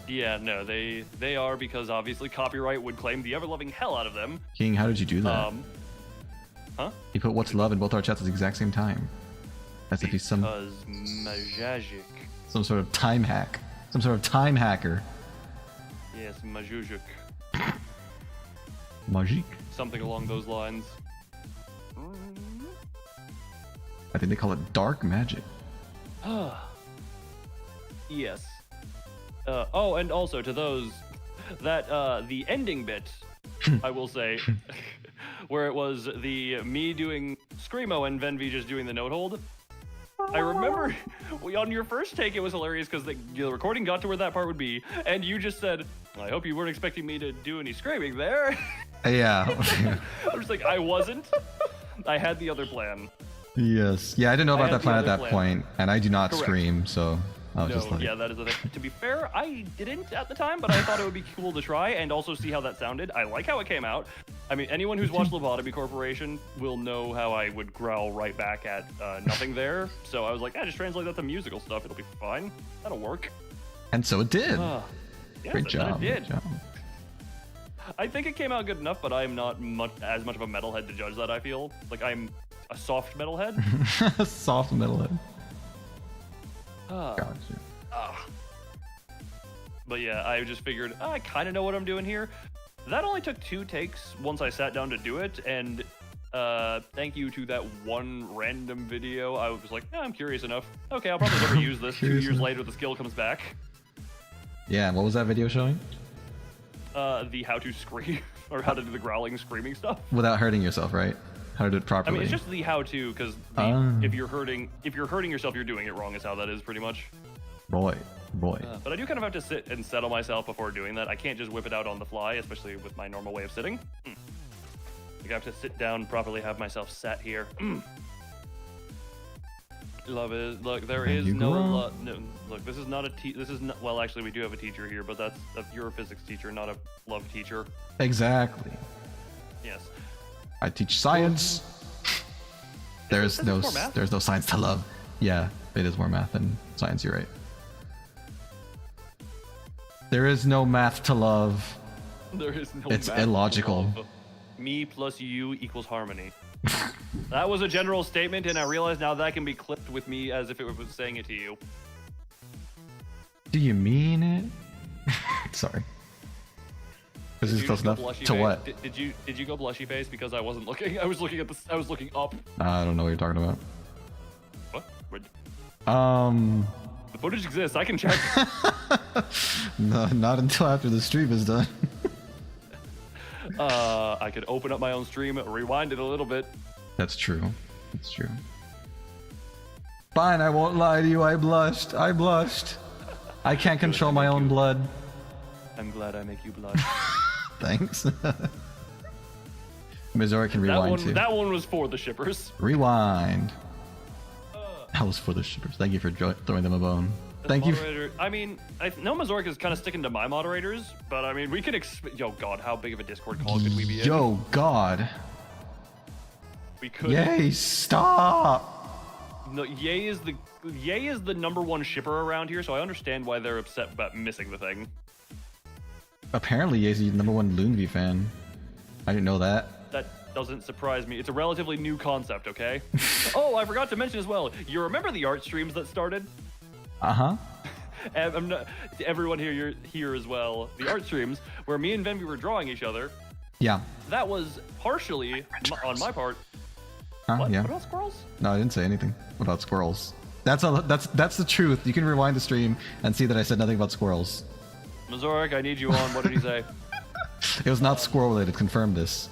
Yeah, no, they are because obviously copyright would claim the ever-loving hell out of them. King, how did you do that? Huh? You put what's love in both our chats at the exact same time. As if he's some magic. Some sort of time hack. Some sort of time hacker. Yes, majujuk. Magique. Something along those lines. I think they call it dark magic. Yes. Oh, and also to those that the ending bit, I will say, where it was the me doing Screamo and Venvi just doing the note hold. I remember on your first take, it was hilarious because the recording got to where that part would be, and you just said, I hope you weren't expecting me to do any screaming there. Yeah. I was like, I wasn't. I had the other plan. Yes. Yeah, I didn't know about that plan at that point, and I do not Correct. Scream, so I was just like... Yeah, that is the thing. To be fair, I didn't at the time, but I thought it would be cool to try and also see how that sounded. I like how it came out. I mean, anyone who's watched Lobotomy Corporation will know how I would growl right back at nothing there. So I was like, just translate that to musical stuff. It'll be fine. That'll work. And so it did. Yes, Great job. It did. Great job. I think it came out good enough, but I'm not as much of a metalhead to judge that, I feel. Like, I'm a soft metalhead. Soft metalhead. Gotcha. But yeah, I just figured, I kind of know what I'm doing here. That only took 2 takes once I sat down to do it, and thank you to that one random video. I was like, I'm curious enough. Okay, I'll probably never use this. 2 years later, the skill comes back. Yeah, and what was that video showing? The how to scream, or how to do the growling, screaming stuff. Without hurting yourself, right? How to do it properly. I mean, it's just the how-to, because if you're hurting yourself, you're doing it wrong. Is how that is, pretty much. Boy. But I do kind of have to sit and settle myself before doing that. I can't just whip it out on the fly, especially with my normal way of sitting. I have to sit down, properly have myself sat here. Love it. Look, there is no. Look, this is not a this is not. Well, actually, we do have a teacher here, but you're a physics teacher, not a love teacher. Exactly. Yes. I teach science. There's no more math? there's no science to love. Yeah, it is more math than science. You're right. There is no math to love. There is no It's math to illogical. love. Me plus you equals harmony. That was a general statement, and I realize now that can be clipped with me as if it was saying it to you. Do you mean it? Sorry. This is close enough to what? Did you go blushy face because I wasn't looking? I was looking at I was looking up. I don't know what you're talking about. What? The footage exists. I can check. No, not until after the stream is done. I could open up my own stream, rewind it a little bit. That's true. That's true. Fine, I won't lie to you. I blushed. I blushed. I can't control my own blood. I'm glad I make you blush. Thanks. Missouri can rewind too. That one was for the shippers. Rewind. That was for the shippers. Thank you for throwing them a bone. Thank you. I mean, I know Mazork is kind of sticking to my moderators, but I mean, we can yo, God, how big of a Discord call could we be in? Yo, God. We could. Yay, stop. No, Yay is the #1 shipper around here, so I understand why they're upset about missing the thing. Apparently, Yay's the #1 Loonvy fan. I didn't know that. That doesn't surprise me. It's a relatively new concept, okay? Oh, I forgot to mention as well. You remember the art streams that started? Uh-huh. And I'm not, everyone here, you're here as well. The art streams where me and Venvi were drawing each other. Yeah. That was partially on my part. Huh? What? Yeah. What about squirrels? No, I didn't say anything about squirrels. That's the truth. You can rewind the stream and see that I said nothing about squirrels. Mazork, I need you on. What did he say? It was not squirrel related. Confirm this.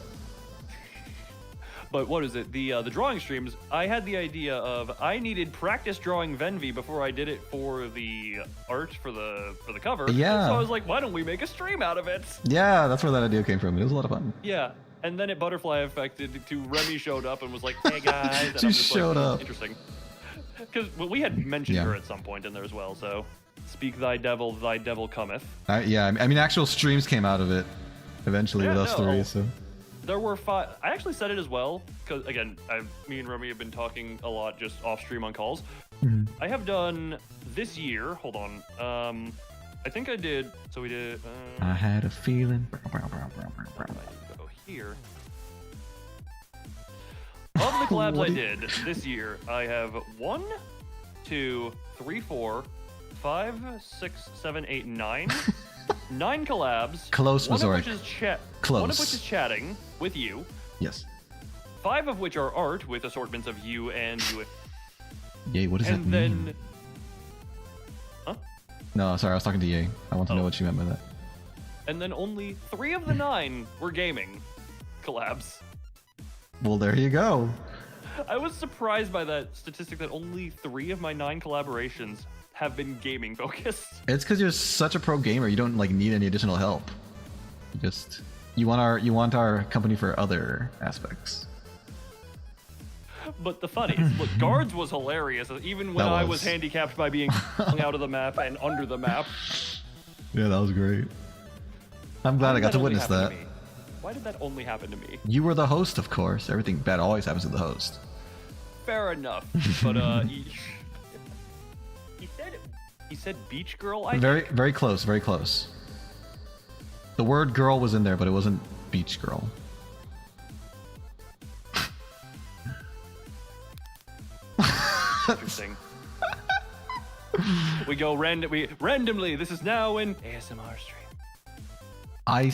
But what is it? The drawing streams, I had the idea of I needed practice drawing Venvi before I did it for the art for the cover. Yeah. So I was like, why don't we make a stream out of it? Yeah, that's where that idea came from. It was a lot of fun. Yeah. And then it butterfly affected to Remy showed up and was like, hey guys. And She I'm just showed like, up. Interesting. Because we had mentioned Yeah. her at some point in there as well, so speak thy devil cometh. Yeah, I mean, actual streams came out of it eventually Yeah, with us no. three, so. There were 5. I actually said it as well, because again, me and Remy have been talking a lot just off stream on calls. I have done this year, hold on, I think I did, so we did, I had a feeling. I need to go here. Of the collabs What I do you- did this year, I have 1, 2, 3, 4, 5, 6, 7, 8, 9. 9 collabs. Close, one Mazork. of which is Close. One of which is chatting with you. Yes. 5 of which are art with assortments of you and you. Yay, what does that And mean? then, huh? No, sorry, I was talking to Yay. I want to know Oh. what you meant by that. And then only 3 of the 9 were gaming collabs. Well, there you go. I was surprised by that statistic that only 3 of my 9 collaborations have been gaming focused. It's because you're such a pro gamer. You don't like need any additional help. You want our company for other aspects. But the funniest, look, guards was hilarious. Even when That I was. was handicapped by being hung out of the map and under the map. Yeah, that was great. I'm glad I got to witness that. Why did that only happen to me? You were the host, of course. Everything bad always happens to the host. Fair enough. But he said beach girl. I Very, very close. Very close. The word "girl" was in there, but it wasn't beach girl. Interesting. We go randomly. This is now an ASMR stream. I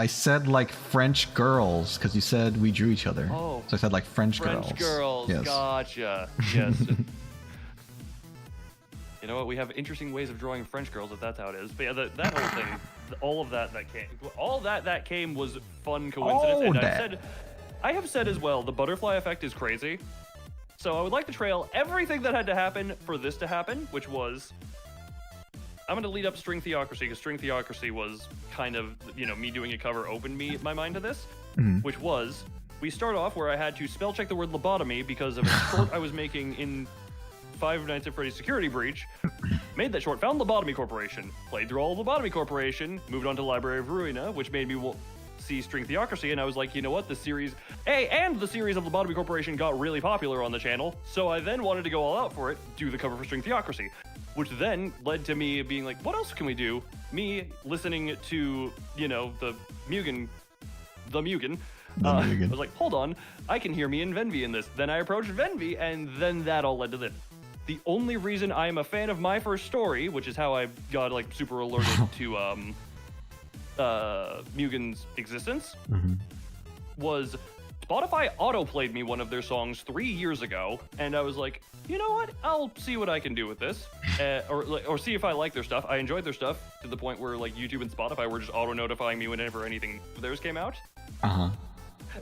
said like French girls because you said we drew each other. Oh. So I said like French French girls. Yes. Gotcha. Yes. You know what? We have interesting ways of drawing French girls, if that's how it is. But yeah, that whole thing, all of that came was fun coincidence. And I have said as well, the butterfly effect is crazy. So I would like to trail everything that had to happen for this to happen, which was, I'm going to lead up String Theocracy, because String Theocracy was kind of, me doing a cover opened my mind to this, which was, we start off where I had to spell check the word lobotomy because of a short I was making in Five Nights at Freddy's Security Breach, made that short, found Lobotomy Corporation, played through all of Lobotomy Corporation, moved on to Library of Ruina, which made me see String Theocracy, and I was like, you know what, the series and the series of Lobotomy Corporation got really popular on the channel, so I then wanted to go all out for it, do the cover for String Theocracy, which then led to me being like, what else can we do? Me listening to, you know, the Mugen. I was like, hold on, I can hear me and Venvi in this. Then I approached Venvi, and then that all led to this. The only reason I am a fan of My First Story, which is how I got like super alerted to Mugen's existence, was Spotify auto-played me one of their songs 3 years ago, and I was like, you know what? I'll see what I can do with this, or see if I like their stuff. I enjoyed their stuff to the point where like YouTube and Spotify were just auto-notifying me whenever anything of theirs came out.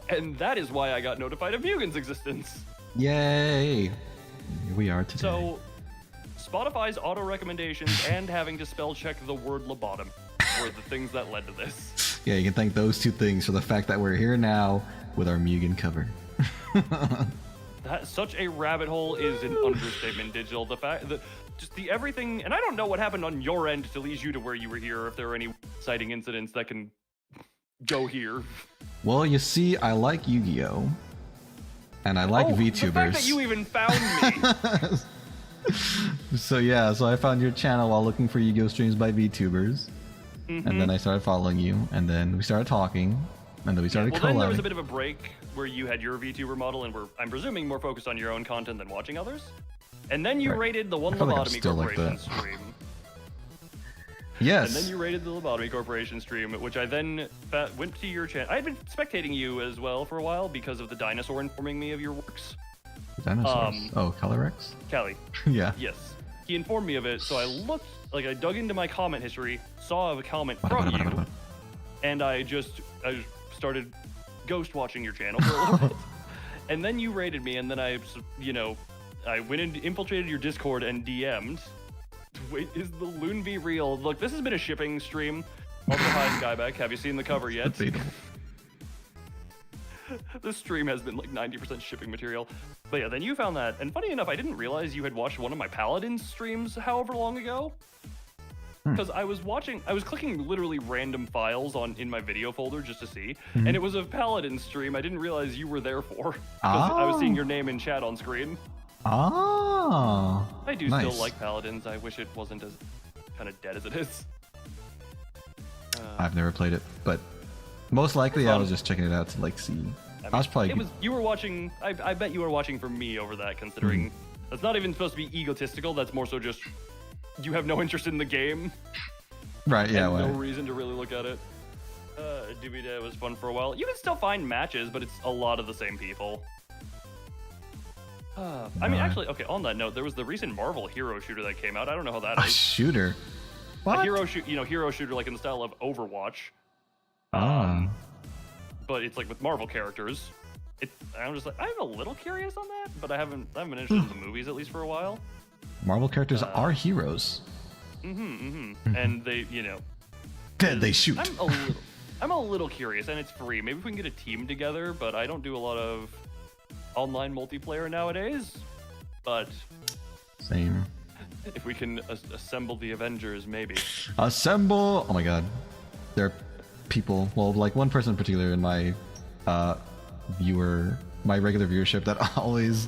And that is why I got notified of Mugen's existence. Yay! Here we are today. So, Spotify's auto recommendations and having to spell check the word lobotom were the things that led to this. Yeah, you can thank those two things for the fact that we're here now with our Mugen cover. Such a rabbit hole is an understatement, Digital. The fact that just the everything, and I don't know what happened on your end to lead you to where you were here, if there are any exciting incidents that can go here. Well, you see, I like Yu-Gi-Oh! And I like VTubers. The fact that you even found me. So yeah, so I found your channel while looking for Yu-Gi-Oh! Streams by VTubers. And then I started following you, and then we started talking, and then we started collabing. Then there was a bit of a break where you had your VTuber model and were, I'm presuming, more focused on your own content than watching others. And then you rated the One Lobotomy Corporation stream. Yes. And then you rated the Lobotomy Corporation stream, which I then went to your channel. I had been spectating you as well for a while because of the dinosaur informing me of your works. Dinosaurs? Oh, Calyrex? Callie. Yeah. Yes. He informed me of it, so I looked, like I dug into my comment history, saw a comment from you, and I started ghost watching your channel for a little bit. And then you rated me, and then I went and infiltrated your Discord and DM'd. Wait, is the Loonvy real? Look, this has been a shipping stream. Also, hi, Skyback. Have you seen the cover yet? This stream has been like 90% shipping material. But yeah, then you found that. And funny enough, I didn't realize you had watched one of my Paladin streams however long ago. Because I was clicking literally random files in my video folder just to see. And it was a Paladin stream I didn't realize you were there for. Because I was seeing your name in chat on screen. Oh, I do still like Paladins. I wish it wasn't as kind of dead as it is. I've never played it, but most likely I was just checking it out to like see. I was probably. You were watching. I bet you were watching for me over that, considering that's not even supposed to be egotistical. That's more so just you have no interest in the game. Right. Yeah. No reason to really look at it. Doobie Day was fun for a while. You can still find matches, but it's a lot of the same people. I mean, actually, okay, on that note, there was the recent Marvel hero shooter that came out. I don't know how that is. A shooter? What? A hero shooter like in the style of Overwatch. But it's like with Marvel characters. I'm just like, I'm a little curious on that, but I haven't been interested in the movies at least for a while. Marvel characters are heroes. And they, they shoot. I'm a little curious, and it's free. Maybe if we can get a team together, but I don't do a lot of online multiplayer nowadays, but same. If we can assemble the Avengers, maybe. Assemble! Oh my god. There are people, well, like one person in particular in my my regular viewership that always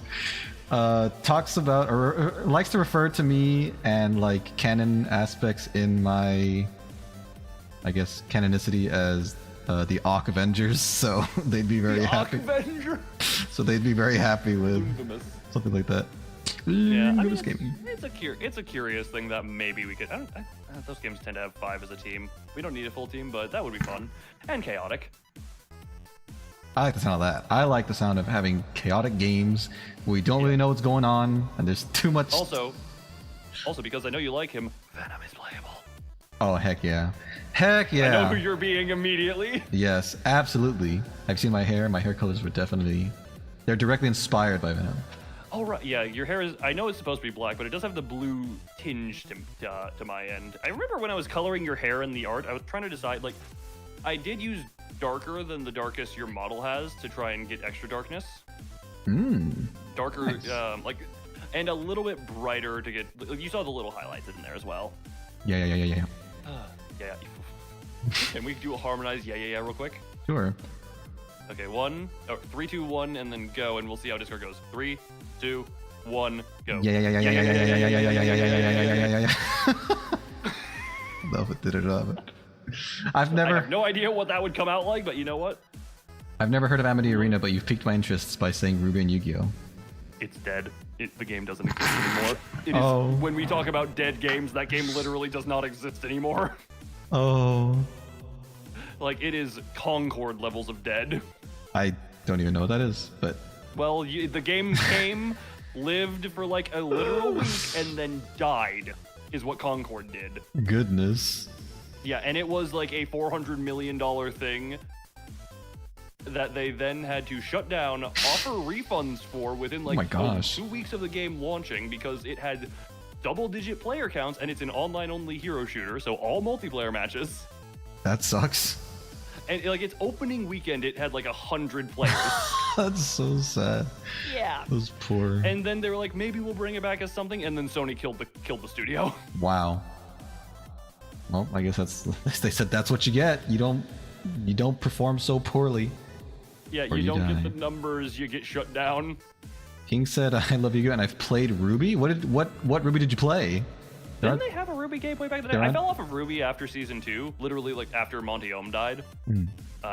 talks about or likes to refer to me and like canon aspects in my, I guess, canonicity as the Auk Avengers, so they'd be very happy. So they'd be very happy with something like that. Yeah, I mean, it's a curious thing that maybe we could. Those games tend to have 5 as a team. We don't need a full team, but that would be fun and chaotic. I like the sound of that. I like the sound of having chaotic games where we don't really know what's going on and there's too much. Also, because I know you like him, Venom is playable. Oh heck yeah. Heck yeah. I know who you're being immediately. Yes, absolutely. I've seen my hair. My hair colors were they're directly inspired by Venom. Oh, right. Yeah, your hair is, I know it's supposed to be black, but it does have the blue tinge to my end. I remember when I was coloring your hair in the art, I was trying to decide, like, I did use darker than the darkest your model has to try and get extra darkness. Darker, nice. And a little bit brighter to get, you saw the little highlights in there as well. Yeah. Yeah. Can we do a harmonized yeah real quick? Sure. Okay, 3, 2, 1, and then go, and we'll see how Discord goes. 3, 2, 1, go. Yeah. Love it, did it up. I have no idea what that would come out like, but you know what? I've never heard of Amity Arena, but you've piqued my interests by saying Ruby and Yu-Gi-Oh. It's dead. The game doesn't exist anymore. It is, when we talk about dead games, that game literally does not exist anymore. Oh. Like, it is Concord levels of dead. I don't even know what that is, but... Well, the game came, lived for like a literal week, and then died, is what Concord did. Goodness. Yeah, and it was like a $400 million thing that they then had to shut down, offer refunds for within like 2 weeks of the game launching, because it had double-digit player counts, and it's an online-only hero shooter, so all multiplayer matches. That sucks. And like its opening weekend, it had like 100 players. That's so sad. Yeah. It was poor. And then they were like, maybe we'll bring it back as something, and then Sony killed the studio. Wow. Well, I guess they said that's what you get. You don't perform so poorly. Yeah, you don't get the numbers, you get shut down. King said, "I love you," and I've played Ruby. What Ruby did you play? Didn't they have a Ruby game way back in the day? I fell off of Ruby after season 2, literally like after Monty Ohm died.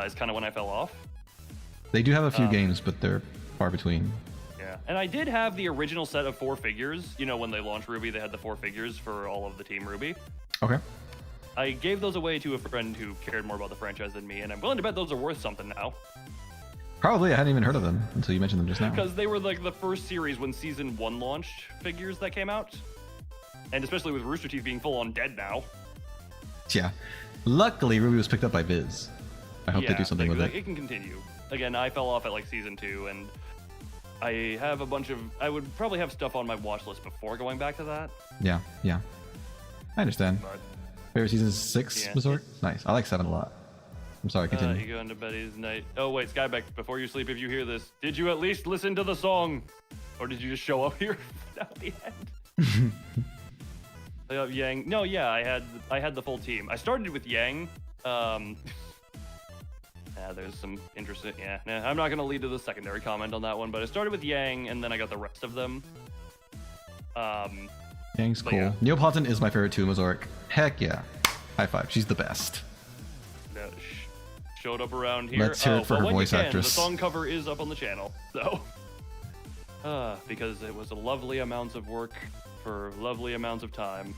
Is kind of when I fell off. They do have a few games, but they're far between. Yeah, and I did have the original set of 4 figures. You know, when they launched Ruby, they had the 4 figures for all of the Team Ruby. Okay. I gave those away to a friend who cared more about the franchise than me, and I'm willing to bet those are worth something now. Probably. I hadn't even heard of them until you mentioned them just now. Because they were like the first series when season 1 launched figures that came out. And especially with Rooster Teeth being full on dead now. Yeah. Luckily, Ruby was picked up by Viz. I hope they do something with it. It can continue. Again, I fell off at like season 2, and I have a bunch of... I would probably have stuff on my watch list before going back to that. Yeah. I understand. But, favorite season 6, Resort? Nice. I like 7 a lot. I'm sorry, continue. You go into Betty's night. Oh, wait, Skybeck, before you sleep, if you hear this, did you at least listen to the song? Or did you just show up here at the end? Yang. No, yeah, I had the full team. I started with Yang. There's some interesting... I'm not going to lead to the secondary comment on that one, but I started with Yang, and then I got the rest of them. Yang's cool. Yeah. Neapolitan is my favorite too, Mazoric. Heck yeah. High five. She's the best. Showed up around here. Let's hear it for her voice actress. The song cover is up on the channel, so... because it was a lovely amounts of work for lovely amounts of time.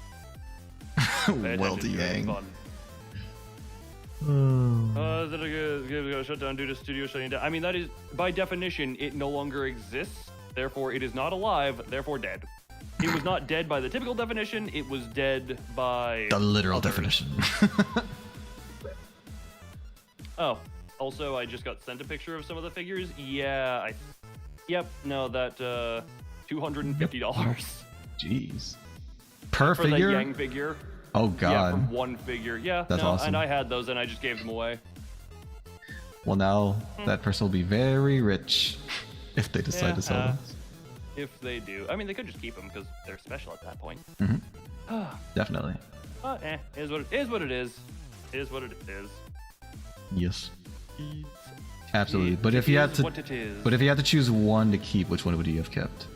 Well, Yang. Is it a shutdown due to studio shutting down? I mean, that is, by definition, it no longer exists. Therefore, it is not alive, therefore dead. It was not dead by the typical definition, it was dead by... the literal definition. Oh, also, I just got sent a picture of some of the figures. Yeah, that, $250. Jeez. Per for figure? For the Yang figure. Oh, God. Yeah, for one figure. Yeah, that's awesome. And I had those, and I just gave them away. Well, now that person will be very rich if they decide to sell them. If they do. I mean, they could just keep them because they're special at that point. Definitely. Is what it is. Is what it is. Yes. Absolutely. But if you had to choose one to keep, which one would you have kept?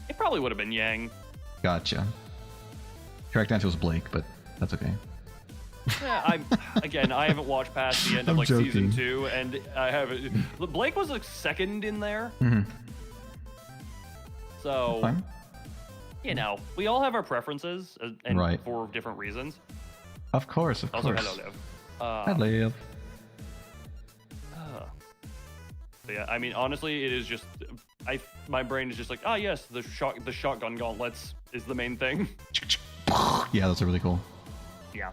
It probably would have been Yang. Gotcha. Correct answer was Blake, but that's okay. Yeah, I haven't watched past the end of season 2, and I haven't. Blake was like second in there. So, fine. You know, we all have our preferences, and right. for different reasons. Of course. Also, hello, Liv. Hello. But yeah, I mean, honestly, it is just, my brain is just like, yes, the shotgun gauntlets is the main thing. Yeah, those are really cool. Yeah,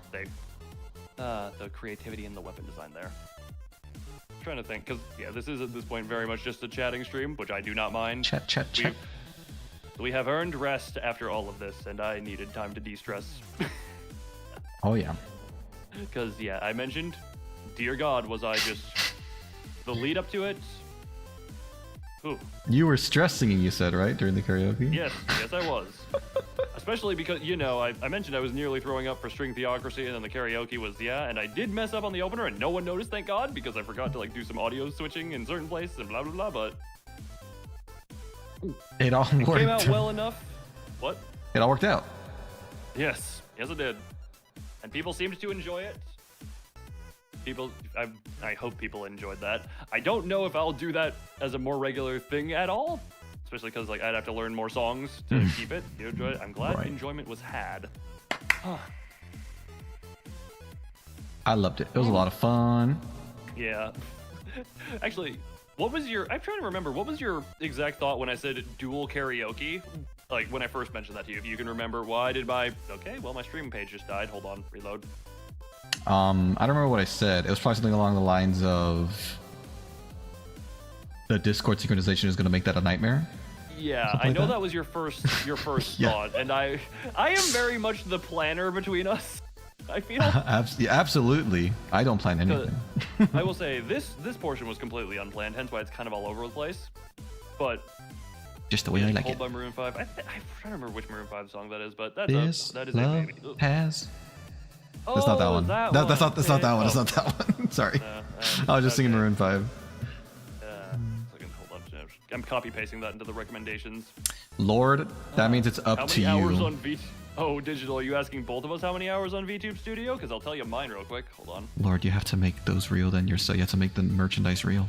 the creativity in the weapon design there. I'm trying to think, because this is at this point very much just a chatting stream, which I do not mind. Chat. We have earned rest after all of this, and I needed time to de-stress. Oh yeah. Because I mentioned, dear God, was I just the lead up to it. Ooh. You were stress singing, you said, right, during the karaoke? Yes, I was. especially because, you know, I mentioned I was nearly throwing up for string theocracy, and then the karaoke was, and I did mess up on the opener, and no one noticed, thank God, because I forgot to, like, do some audio switching in certain places and blah, blah, blah, but... It all worked. Came out well enough. What? It all worked out. Yes. Yes, it did. And people seemed to enjoy it. I hope people enjoyed that. I don't know if I'll do that as a more regular thing at all. Especially because like I'd have to learn more songs to keep it. You enjoy it. I'm glad enjoyment was had. I loved it. It was a lot of fun. Yeah. Actually, what was your? I'm trying to remember. What was your exact thought when I said dual karaoke? Like when I first mentioned that to you. If you can remember, why did my? Okay, well my stream page just died. Hold on, reload. I don't remember what I said. It was probably something along the lines of the Discord synchronization is going to make that a nightmare. Yeah, I know that was your first thought, and I am very much the planner between us. I feel. Absolutely. I don't plan anything. I will say this portion was completely unplanned, hence why it's kind of all over the place. But just the way I like it. By Maroon 5. I'm trying to remember which Maroon 5 song that is, but that is love a maybe. Has. Oh, that's not that one. That's not that one. It's not that one. Sorry. I was just singing Maroon 5. Hold on. I'm copy pasting that into the recommendations. Lord, that means it's up to you. How many hours on Oh, Digital, are you asking both of us how many hours on VTube Studio? Because I'll tell you mine real quick. Hold on. Lord, you have to make those real. Then you have to make the merchandise real.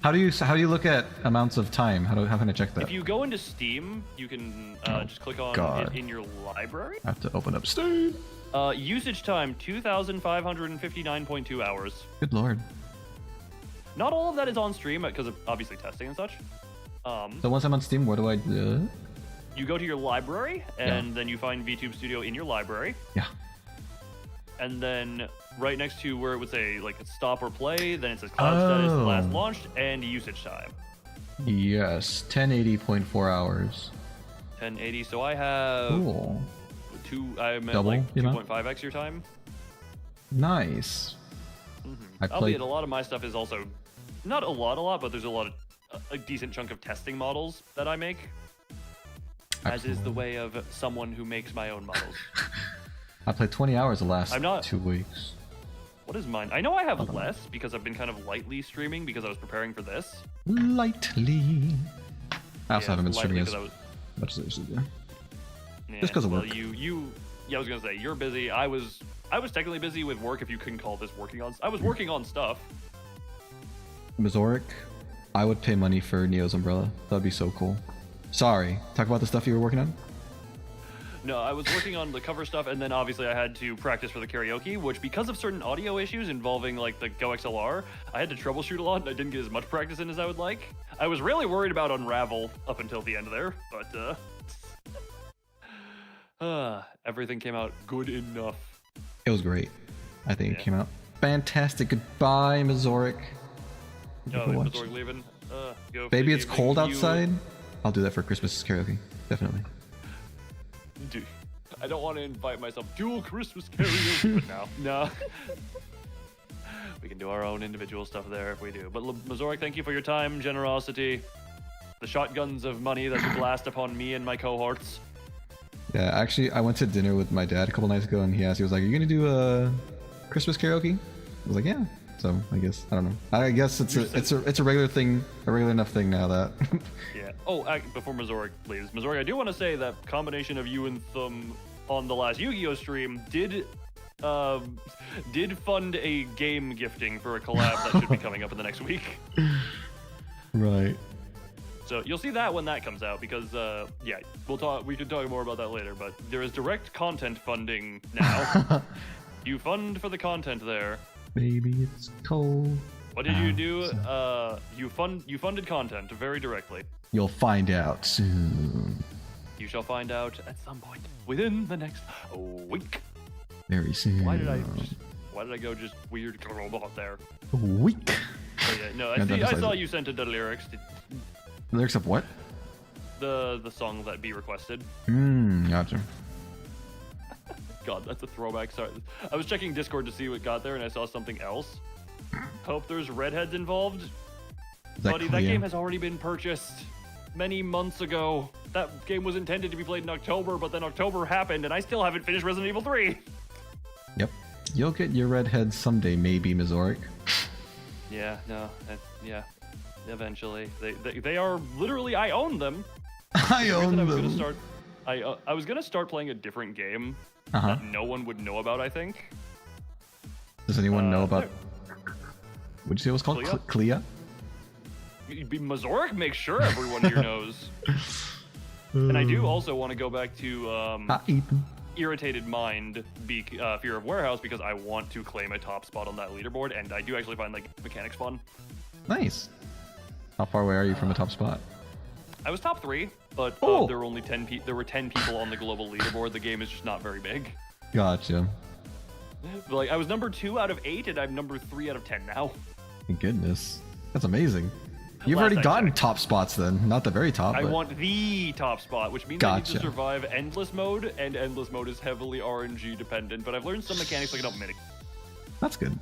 How do you look at amounts of time? How can I check that? If you go into Steam, you can just click on it in your library. I have to open up Steam. Usage time 2,559.2 hours. Good Lord. Not all of that is on stream because of obviously testing and such. So once I'm on Steam, what do I do? You go to your library and then you find VTube Studio in your library. Yeah. And then right next to where it would say like stop or play, then it says cloud status, last launched, and usage time. Yes, 1080.4 hours. 1080. So I have I'm at double, like 2.5x your time. Nice. Albeit a lot of my stuff is also not a lot, but there's a lot of a decent chunk of testing models that I make. Absolutely. As is the way of someone who makes my own models. I played 20 hours the last 2 weeks. What is mine? I know I have less because I've been kind of lightly streaming because I was preparing for this. Lightly. I also haven't been streaming as much as I usually do. Yeah, just because of work. I was gonna say you're busy. I was technically busy with work. If you couldn't call this working on, I was working on stuff. Mazoric, I would pay money for Neo's umbrella. That'd be so cool. Sorry, talk about the stuff you were working on. No, I was working on the cover stuff, and then obviously I had to practice for the karaoke, which because of certain audio issues involving like the Go XLR, I had to troubleshoot a lot, and I didn't get as much practice in as I would like. I was really worried about Unravel up until the end there, but everything came out good enough. It was great. I think it came out fantastic. Goodbye, Mazoric. Mazoric leaving. Baby, it's cold outside. I'll do that for Christmas karaoke. Definitely. Dude, I don't want to invite myself dual Christmas karaoke, but no. We can do our own individual stuff there if we do. But Mazoric, thank you for your time, generosity, the shotguns of money that you blast upon me and my cohorts. Yeah, actually, I went to dinner with my dad a couple nights ago, and he was like, "Are you gonna do a Christmas karaoke?" I was like, "Yeah." So I guess I don't know. I guess it's a regular thing, a regular enough thing now that. Yeah. Oh, before Mazoric leaves, Mazoric, I do want to say that combination of you and Thumb on the last Yu-Gi-Oh stream did fund a game gifting for a collab that should be coming up in the next week. Right. So you'll see that when that comes out because we can talk more about that later, but there is direct content funding now. You fund for the content there. Baby, it's cold. What did you do? You funded content very directly. You'll find out soon. You shall find out at some point within the next week. Very soon. Why did I go just weird robot there? A week. Oh, yeah, no, I saw you sent the lyrics. The lyrics of what? The song that B requested. Gotcha. God, that's a throwback. Sorry. I was checking Discord to see what got there, and I saw something else. Hope there's redheads involved. Buddy, that game has already been purchased. many months ago. That game was intended to be played in October, but then October happened, and I still haven't finished Resident Evil 3. Yep. You'll get your redhead someday, maybe, Mizoric. Yeah, no, yeah. Eventually, they are literally. I own them. I own them. I was gonna start playing a different game Uh-huh. that no one would know about. I think. Does anyone know about? What'd you say it was called? Clea? Mizoric makes sure everyone here knows. And I do also want to go back to Ethan. Irritated Mind, Fear of Warehouse, because I want to claim a top spot on that leaderboard, and I do actually find like mechanics fun. Nice. How far away are you from a top spot? I was top 3, but there were only 10 there were 10 people on the global leaderboard. The game is just not very big. Gotcha. But, like, I was number 2 out of 8, and I'm number 3 out of 10 now. Thank goodness. That's amazing. You've Last already I gotten checked. top spots then. Not the very top, I but... want the top spot, which means I need to survive endless mode, and endless mode is heavily RNG dependent, but I've learned some mechanics like it mini. That's good.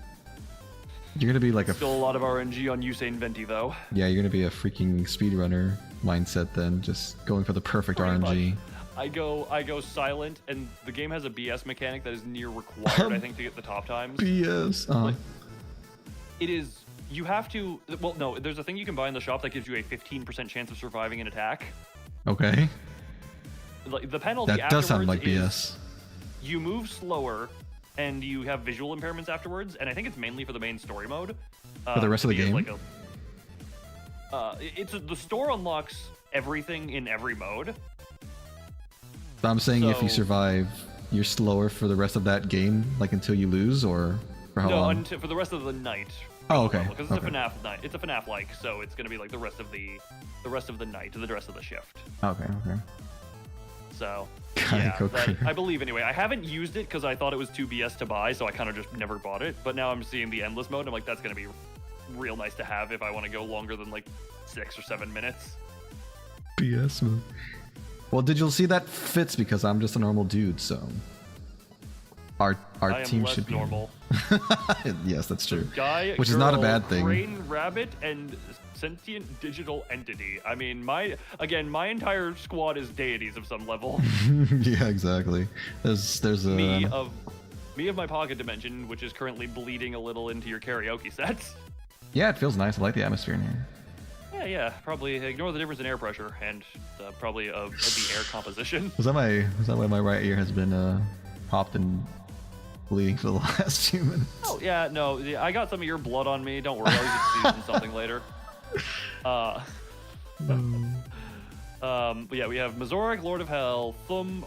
You're gonna be like Still a lot of RNG on Usain Venti, though. Yeah, you're gonna be a freaking speedrunner mindset then, just going for the perfect Pretty RNG. much. I go silent, and the game has a BS mechanic that is near required, I think, to get the top times. BS. Like, it is. You have to. Well, no. There's a thing you can buy in the shop that gives you a 15% chance of surviving an attack. Okay. Like, the penalty. That does sound like BS. Is you move slower, and you have visual impairments afterwards. And I think it's mainly for the main story mode. For the rest of the game. Like the store unlocks everything in every mode. But I'm saying if you survive, you're slower for the rest of that game, like until you lose, or for how long? No, for the rest of the night. Oh, okay. Because it's a FNAF night. It's a FNAF-like, so it's gonna be like the rest of the night, the rest of the shift. Okay. So Go I believe anyway. I haven't used it because I thought it was too BS to buy, so I kind of just never bought it. But now I'm seeing the endless mode, and I'm like, that's gonna be real nice to have if I want to go longer than like 6 or 7 minutes. BS mode. Well, did you see that fits because I'm just a normal dude, so our team should be normal. Yes, that's true. Guy, which is not a bad thing. Brain, rabbit, and sentient digital entity. I mean, my entire squad is deities of some level. Yeah, exactly. There's a me of my pocket dimension, which is currently bleeding a little into your karaoke sets. Yeah, it feels nice. I like the atmosphere in here. Yeah. Probably ignore the difference in air pressure and probably of the air composition. Was that why my right ear has been popped and bleeding for the last few minutes? Oh yeah, no, I got some of your blood on me. Don't worry, I'll just season something later. But yeah, we have Mizoric, Lord of Hell, Thumb,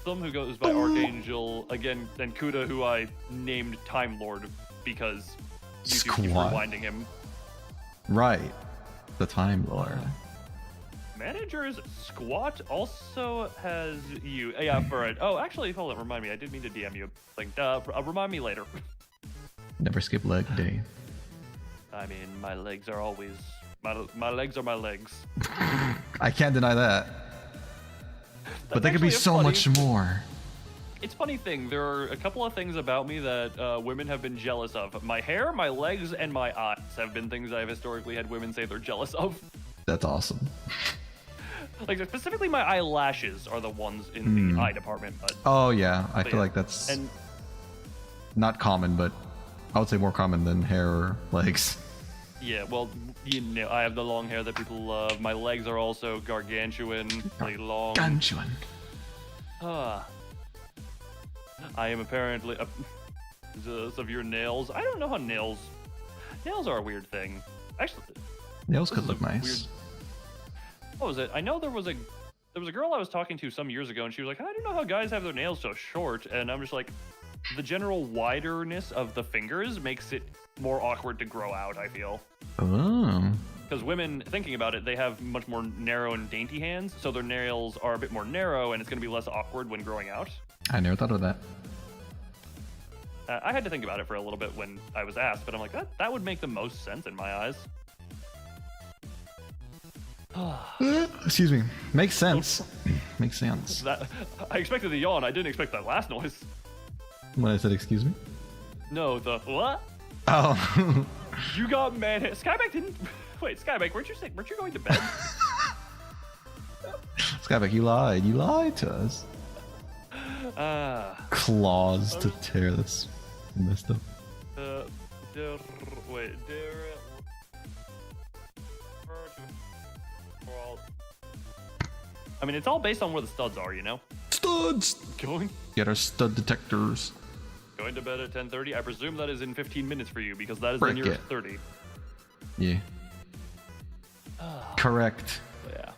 who goes by Archangel again, and Kuda, who I named Time Lord because YouTube keeps rewinding him. Right. The Time Lord. Manager's Squat also has you. Yeah, for it. Oh, actually, hold on. Remind me. I did mean to DM you. Like, remind me later. Never skip leg day. I mean, my legs are always my legs are my legs. I can't deny that. But they could be so much more. It's a funny thing. There are a couple of things about me that women have been jealous of. My hair, my legs, and my eyes have been things I've historically had women say they're jealous of. That's awesome. Like, specifically my eyelashes are the ones in the eye department. Oh, yeah. I feel like that's not common, but I would say more common than hair or legs. Yeah, well, you know, I have the long hair that people love. My legs are also gargantuan, really long. Gargantuan. I am apparently of your nails. I don't know how nails are a weird thing. Actually, nails could look nice. What was it? I know there was a girl I was talking to some years ago, and she was like, I don't know how guys have their nails so short, and I'm just like, the general widerness of the fingers makes it more awkward to grow out, I feel. Oh. Because women, thinking about it, they have much more narrow and dainty hands, so their nails are a bit more narrow, and it's going to be less awkward when growing out. I never thought of that. I had to think about it for a little bit when I was asked, but I'm like, that would make the most sense in my eyes. Excuse me. Makes sense. Makes sense. I expected a yawn. I didn't expect that last noise. When I said excuse me? No, the what? Oh. You got mad. Skybank didn't. Wait, Skybank, weren't you going to bed? Skyback, you lied. You lied to us. Claws to tear this messed up. Wait, I mean, it's all based on where the studs are, you know? Studs! Get our stud detectors. Going to bed at 10:30. I presume that is in 15 minutes for you because that is Frick the nearest it. 30. Yeah. Correct. Yeah.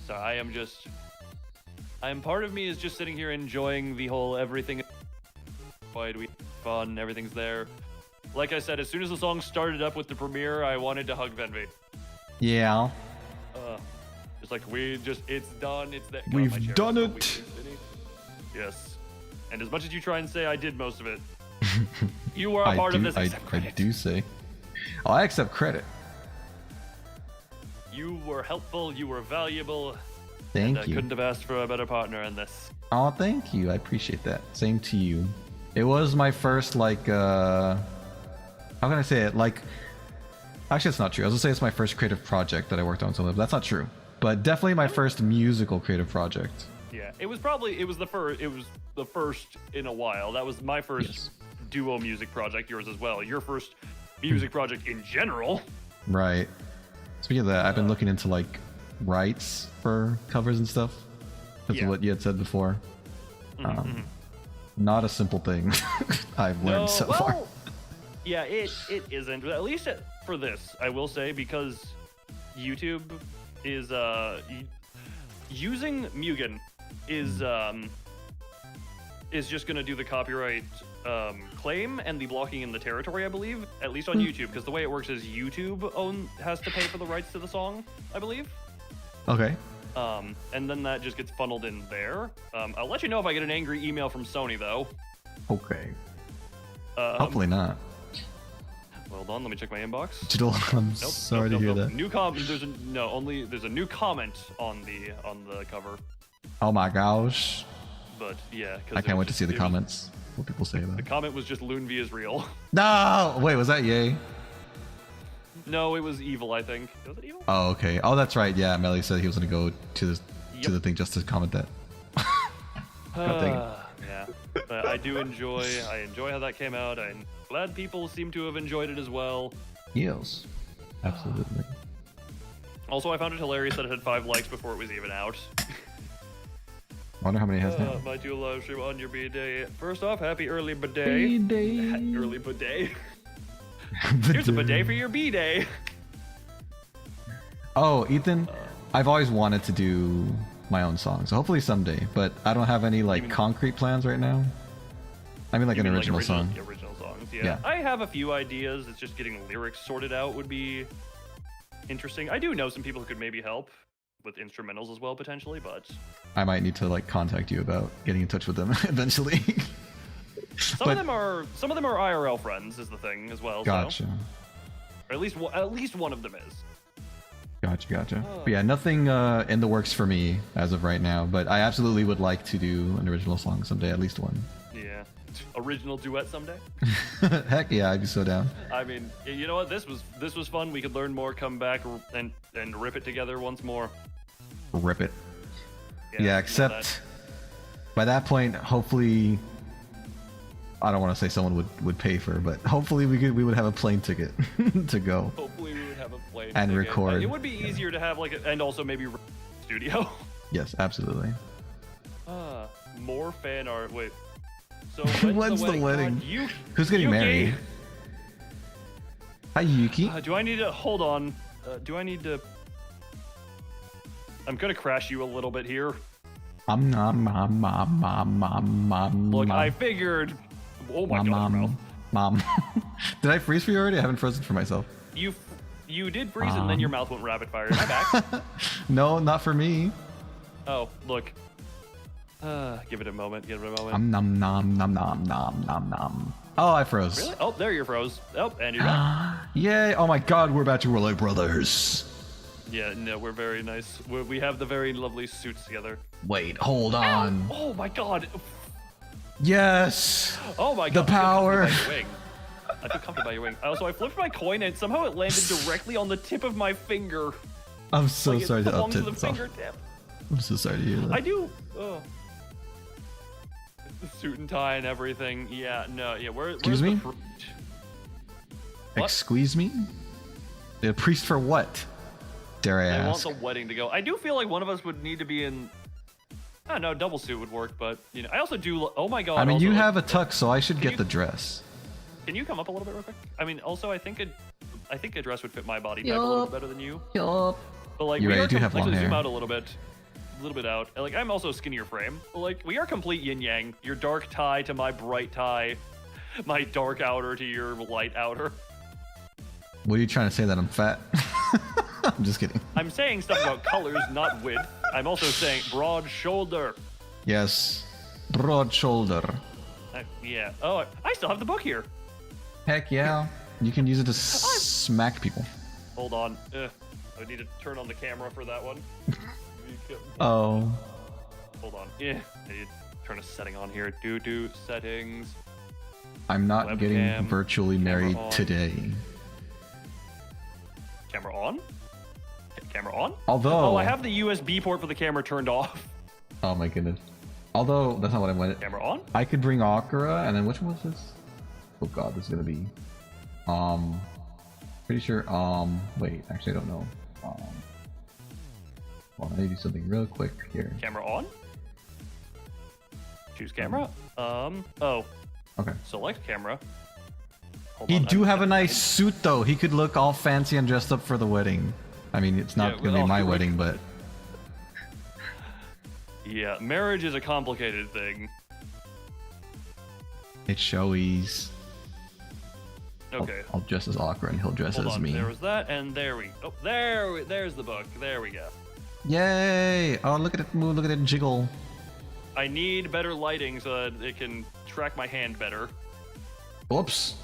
So part of me is just sitting here enjoying the whole everything. Wide, we fun, everything's there. Like I said, as soon as the song started up with the premiere, I wanted to hug Venvi. Yeah. It's like it's done. It's that. We've done it. Yes. And as much as you try and say I did most of it, you were a part of this. I do say. Oh, I accept credit. You were helpful. You were valuable. Thank and you. I couldn't have asked for a better partner in this. Oh, thank you. I appreciate that. Same to you. It was my first, like, how can I say it? Like, actually, it's not true. I was gonna say it's my first creative project that I worked on something, but that's not true. But definitely my first musical creative project. Yeah, it was the first in a while. That was my first duo music project, yours as well. Your first music project in general. Right. Speaking of that, I've been looking into like rights for covers and stuff. That's what you had said before. Not a simple thing. I've learned so far. Yeah, it isn't. At least for this, I will say, because YouTube is using Mugen is just gonna do the copyright claim and the blocking in the territory, I believe, at least on YouTube, because the way it works is YouTube has to pay for the rights to the song, I believe. Okay. And then that just gets funneled in there. I'll let you know if I get an angry email from Sony, though. Okay. Hopefully not. Hold on, let me check my inbox. I'm sorry to hear that. New there's a new comment on the cover. Oh my gosh. But yeah, I can't wait to see the comments. What people say about the it. comment was just Loonvy is real. No, wait, was that yay? No, it was evil, I think. Was it evil? Oh, okay. Oh, that's right. Yeah, Melly said he was gonna go to the thing just to comment that. God dang it. Yeah, but I enjoy how that came out. I'm glad people seem to have enjoyed it as well. Yes, absolutely. Also, I found it hilarious that it had 5 likes before it was even out. Wonder how many it has now. My dual live stream on your B-Day. First off, happy early B-Day. B-Day. Early B-Day. Here's a bidet for your B-Day. Oh, Ethan, I've always wanted to do my own song, so hopefully someday, but I don't have any like concrete plans right now. I mean like an original song. Original songs, yeah. I have a few ideas. It's just getting lyrics sorted out would be interesting. I do know some people who could maybe help with instrumentals as well, potentially, but I might need to like contact you about getting in touch with them eventually. Some of them are IRL friends, is the thing as well. Gotcha. So. Or at least one of them is. Gotcha. But yeah, nothing in the works for me as of right now, but I absolutely would like to do an original song someday, at least one. Yeah. Original duet someday? Heck yeah, I'd be so down. I mean, you know what? This was fun. We could learn more, come back, and rip it together once more. Rip it. Yeah, except by that point, hopefully, I don't want to say someone would pay for, but hopefully we would have a plane ticket to go. Hopefully we would have a plane and ticket. Record. It would be easier to have and also maybe studio. Yes, absolutely. More fan art. Wait. So when's the wedding? Who's getting Yuki. married? Hi, Yuki. Do I need to hold on? Do I need to? I'm gonna crash you a little bit here. Look, I figured. Oh my god, Mom. Did I freeze for you already? I haven't frozen for myself. You did freeze and then your mouth went rapid fire. Am I back? No, not for me. Oh, look. Give it a moment. Nom nom nom nom nom nom nom. Oh, I froze. Really? Oh, there you froze. Oh, and you're back. Yay! Oh my god, we're back to We're Like Brothers. Yeah, no, we're very nice. We have the very lovely suits together. Wait, hold on. Ow! Oh my god. Yes. Oh my god. The power. I feel comforted by your wing. Also, I flipped my coin and somehow it landed directly on the tip of my finger. I'm so like, sorry it to belongs to uptip the this off. fingertip. I'm so sorry to hear that. I do. Oh. The suit and tie and everything. Yeah, no, yeah. Excuse me? Excuse me? The priest for what? Dare I ask? I want the wedding to go. I do feel like one of us would need to be in. I don't know, double suit would work, but you know, I also do. Oh my god! I mean, also, you like, have a tux, so I should get the dress. Can you come up a little bit real quick? I mean, also, I think a dress would fit my body type a little bit better than you. Yup. But like, You're right, I do have long hair. Zoom out a little bit out. Like, I'm also skinnier frame. But, like, we are complete yin yang. Your dark tie to my bright tie, my dark outer to your light outer. What are you trying to say, that I'm fat? I'm just kidding. I'm saying stuff about colors, not width. I'm also saying broad shoulder. Yes, broad shoulder. Yeah. Oh, I still have the book here. Heck yeah. You can use it to smack people. Hold on. I need to turn on the camera for that one. Oh. Hold on. Yeah. I need to turn a setting on here. Do settings. I'm not Webcam, getting virtually married today. Camera on? Camera on? Although... Oh, I have the USB port for the camera turned off. Oh my goodness. Although, that's not what I wanted. Camera on? I could bring Akira, and then which one was this? Oh god, this is gonna be... Pretty sure, wait, actually I don't know. Well, I need to do something real quick here. Camera on? Choose camera? Oh. Okay. Select camera. Hold He on, do have a nice suit though. He could look all fancy and dressed up for the wedding. I mean, it's not gonna be my wedding, but... Yeah, marriage is a complicated thing. It's showies. Okay. I'll dress as Akira and he'll dress as me. There was that, and there we... Oh, there's the book. There we go. Yay! Oh, look at it move, look at it jiggle. I need better lighting so that it can track my hand better. Whoops.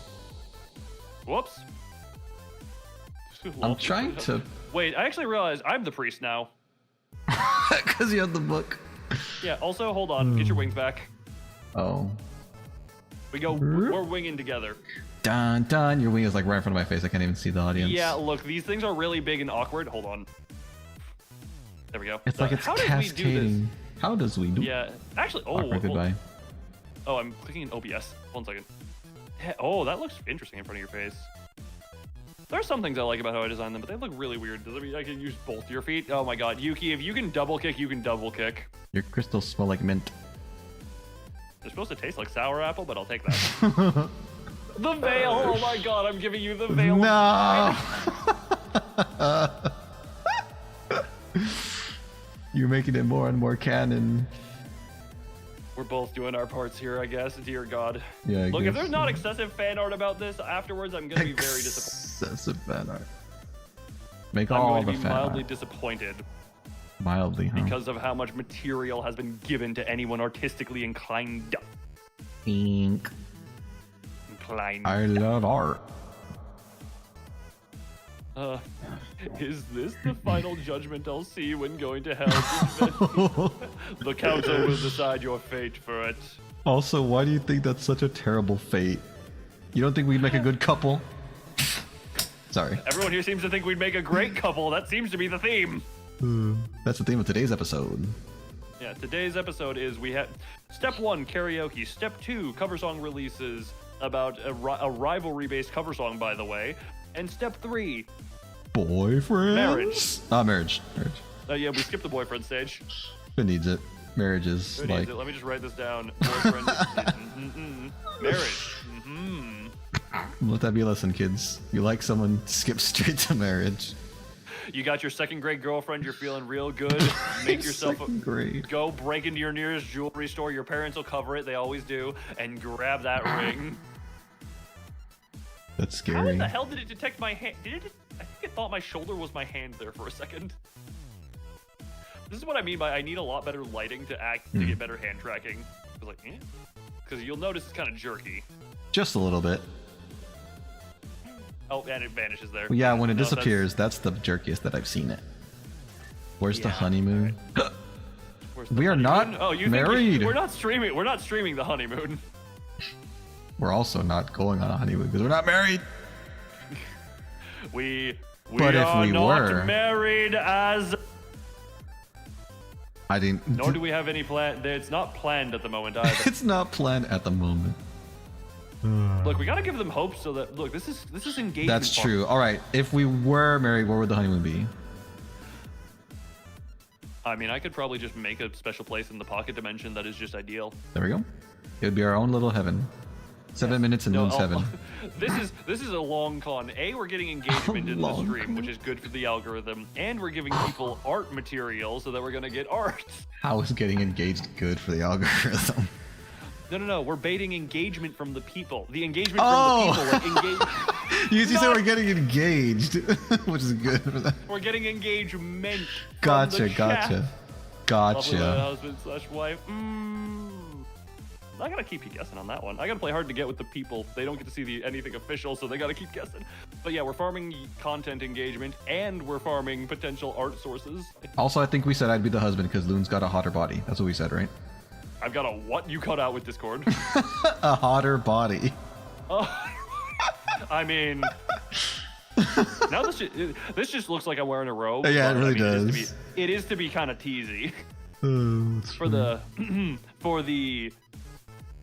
Whoops. I'm trying to... Wait, I actually realized I'm the priest now. Because you have the book. Yeah, also, hold on. Get your wings back. Oh. We're winging together. Dun dun, your wing is like right in front of my face. I can't even see the audience. Yeah, look, these things are really big and awkward. Hold on. There we go. It's like it's cascading. How does we do? Yeah, actually, Awkward goodbye. Oh, I'm clicking in OBS. 1 second. Oh, that looks interesting in front of your face. There are some things I like about how I designed them, but they look really weird. Does that mean I can use both your feet? Oh my god, Yuki, if you can double kick, you can double kick. Your crystals smell like mint. They're supposed to taste like sour apple, but I'll take that. The veil! Oh my god, I'm giving you the veil. No! You're making it more and more canon. We're both doing our parts here, I guess. Dear God. Yeah, Look, if there's not excessive fan art about this afterwards, I'm gonna be very disappointed. Excessive fan art. Make I'm all going the to be fan mildly art. disappointed. Mildly, huh? Because of how much material has been given to anyone artistically inclined. Ink. Inclined. I love art. Is this the final judgment I'll see when going to hell? The council will decide your fate for it. Also, why do you think that's such a terrible fate? You don't think we'd make a good couple? Sorry. Everyone here seems to think we'd make a great couple. That seems to be the theme. That's the theme of today's episode. Yeah, today's episode is we have step 1, karaoke. Step 2, cover song releases about a rivalry-based cover song, by the way. And step 3, boyfriend. Marriage. Marriage. Yeah, we skipped the boyfriend stage. Who needs it? Marriage is Who like... needs it? Let me just write this down. Boyfriend. Marriage. Let that be a lesson, kids. You like someone, skip straight to marriage. You got your second grade girlfriend, you're feeling real good. Make yourself go break into your nearest jewelry store. Your parents will cover it, they always do, and grab that ring. That's scary. How in the hell did it detect my hand? I think it thought my shoulder was my hand there for a second. This is what I mean by I need a lot better lighting to get better hand tracking. Because you'll notice it's kind of jerky. Just a little bit. Oh, and it vanishes there. Well, yeah, when it disappears, that's the jerkiest that I've seen it. Where's the honeymoon? We are not married. We're not streaming. We're not streaming the honeymoon. We're also not going on a honeymoon because we're not married. We But if we not were married as. I didn't. Nor do we have any plan. It's not planned at the moment either. It's not planned at the moment. Look, we gotta give them hope so that look. This is engagement. That's true. All right. If we were married, what would the honeymoon be? I mean, I could probably just make a special place in the pocket dimension that is just ideal. There we go. It would be our own little heaven. 7 minutes and Moon 7. This is a long con. A, we're getting engagement in the stream, which is good for the algorithm, and we're giving people art material so that we're gonna get art. How is getting engaged good for the algorithm? No. We're baiting engagement from the people. The engagement from the people. Like You said we're getting engaged, which is good for that. We're getting engagement. Gotcha. Husband/wife. I gotta keep you guessing on that one. I gotta play hard to get with the people. They don't get to see anything official, so they gotta keep guessing. But yeah, we're farming content engagement, and we're farming potential art sources. Also, I think we said I'd be the husband because Loon's got a hotter body. That's what we said, right? I've got a what? You cut out with Discord. A hotter body. I mean, now this just looks like I'm wearing a robe. Yeah, it really does. It is to be kind of teasy. For the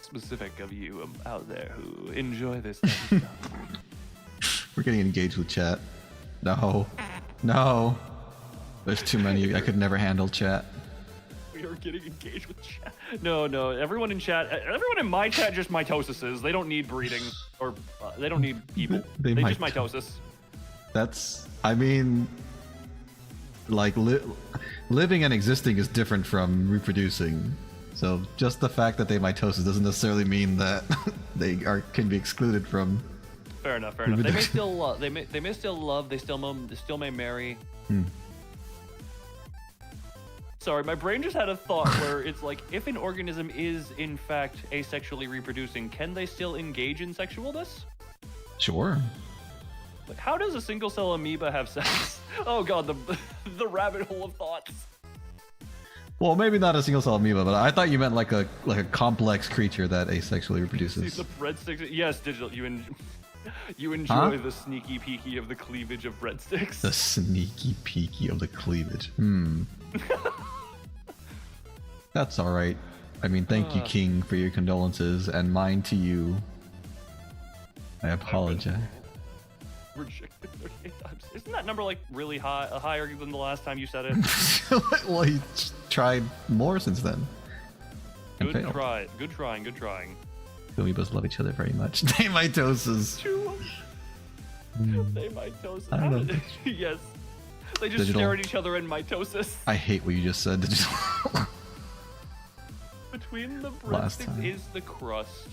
specific of you out there who enjoy this kind of stuff. We're getting engaged with chat. No. There's too many. I could never handle chat. We are getting engaged with chat. No. Everyone in my chat just mitosises. They don't need breeding or they don't need people. They just mitosis. I mean, like living and existing is different from reproducing. So just the fact that they mitosis doesn't necessarily mean that they can be excluded from. Fair enough. They may still love. They may still love. They still may marry. Sorry, my brain just had a thought where it's like, if an organism is in fact asexually reproducing, can they still engage in sexualness? Sure. Like, how does a single cell amoeba have sex? Oh god, the rabbit hole of thoughts. Well, maybe not a single cell amoeba, but I thought you meant like a complex creature that asexually reproduces. See the breadsticks. Yes, digital. You enjoy the sneaky peeky of the cleavage of breadsticks. The sneaky peeky of the cleavage. That's all right. I mean, thank you, King, for your condolences, and mine to you. I apologize. Rejected 38 times. Isn't that number like really high, higher than the last time you said it? Well, he tried more since then. Good trying. So we both love each other very much. They mitoses. They mitoses. I don't know. Yes. They just stare at each other in mitosis. I hate what you just said. Between the breadsticks is the crust.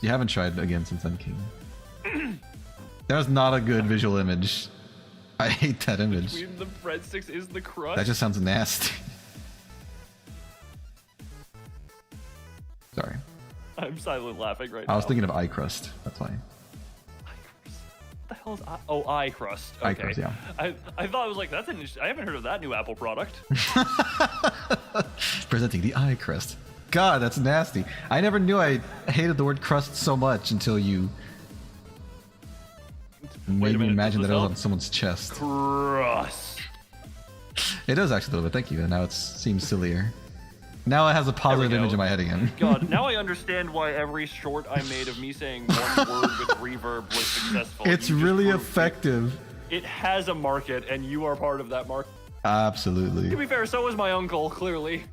You haven't tried again since then, King. That was not a good visual image. I hate that image. Between the breadsticks is the crust. That just sounds nasty. Sorry. I'm silent laughing right now. I was thinking of eye crust. That's why. What the hell is eye? Oh, eye crust. Okay. Eye crust, yeah. I thought I was like, I haven't heard of that new Apple product. Presenting the eye crust. God, that's nasty. I never knew I hated the word crust so much until you made me imagine that it was on someone's chest. Crust. It does actually a little bit. Thank you. And now it seems sillier. Now it has a positive image in my head again. God, now I understand why every short I made of me saying one word with reverb was successful. It's really effective. It has a market, and you are part of that market. Absolutely. To be fair, so is my uncle, clearly.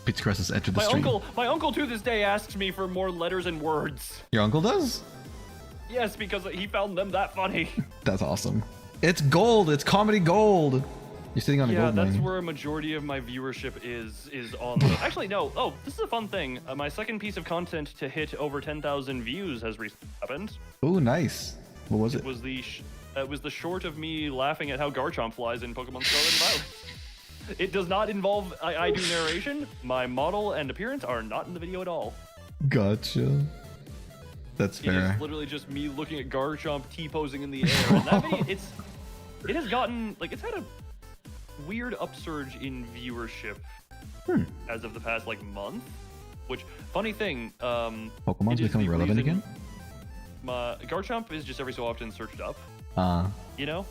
Pizza Crust has entered the stream. My uncle to this day asks me for more letters and words. Your uncle does? Yes, because he found them that funny. That's awesome. It's gold. It's comedy gold. You're sitting on a gold mine. Yeah, that's where a majority of my viewership is on. Actually, no. Oh, this is a fun thing. My second piece of content to hit over 10,000 views has recently happened. Ooh, nice. What was it? It was the short of me laughing at how Garchomp flies in Pokemon Scarlet and Violet. It does not involve I do narration. My model and appearance are not in the video at all. Gotcha. That's fair. It is literally just me looking at Garchomp T-posing in the air. And that video, it has gotten, like, it's had a weird upsurge in viewership as of the past, like, month. Which, funny thing, Pokemon's becoming relevant again? my Garchomp is just every so often searched up. You know.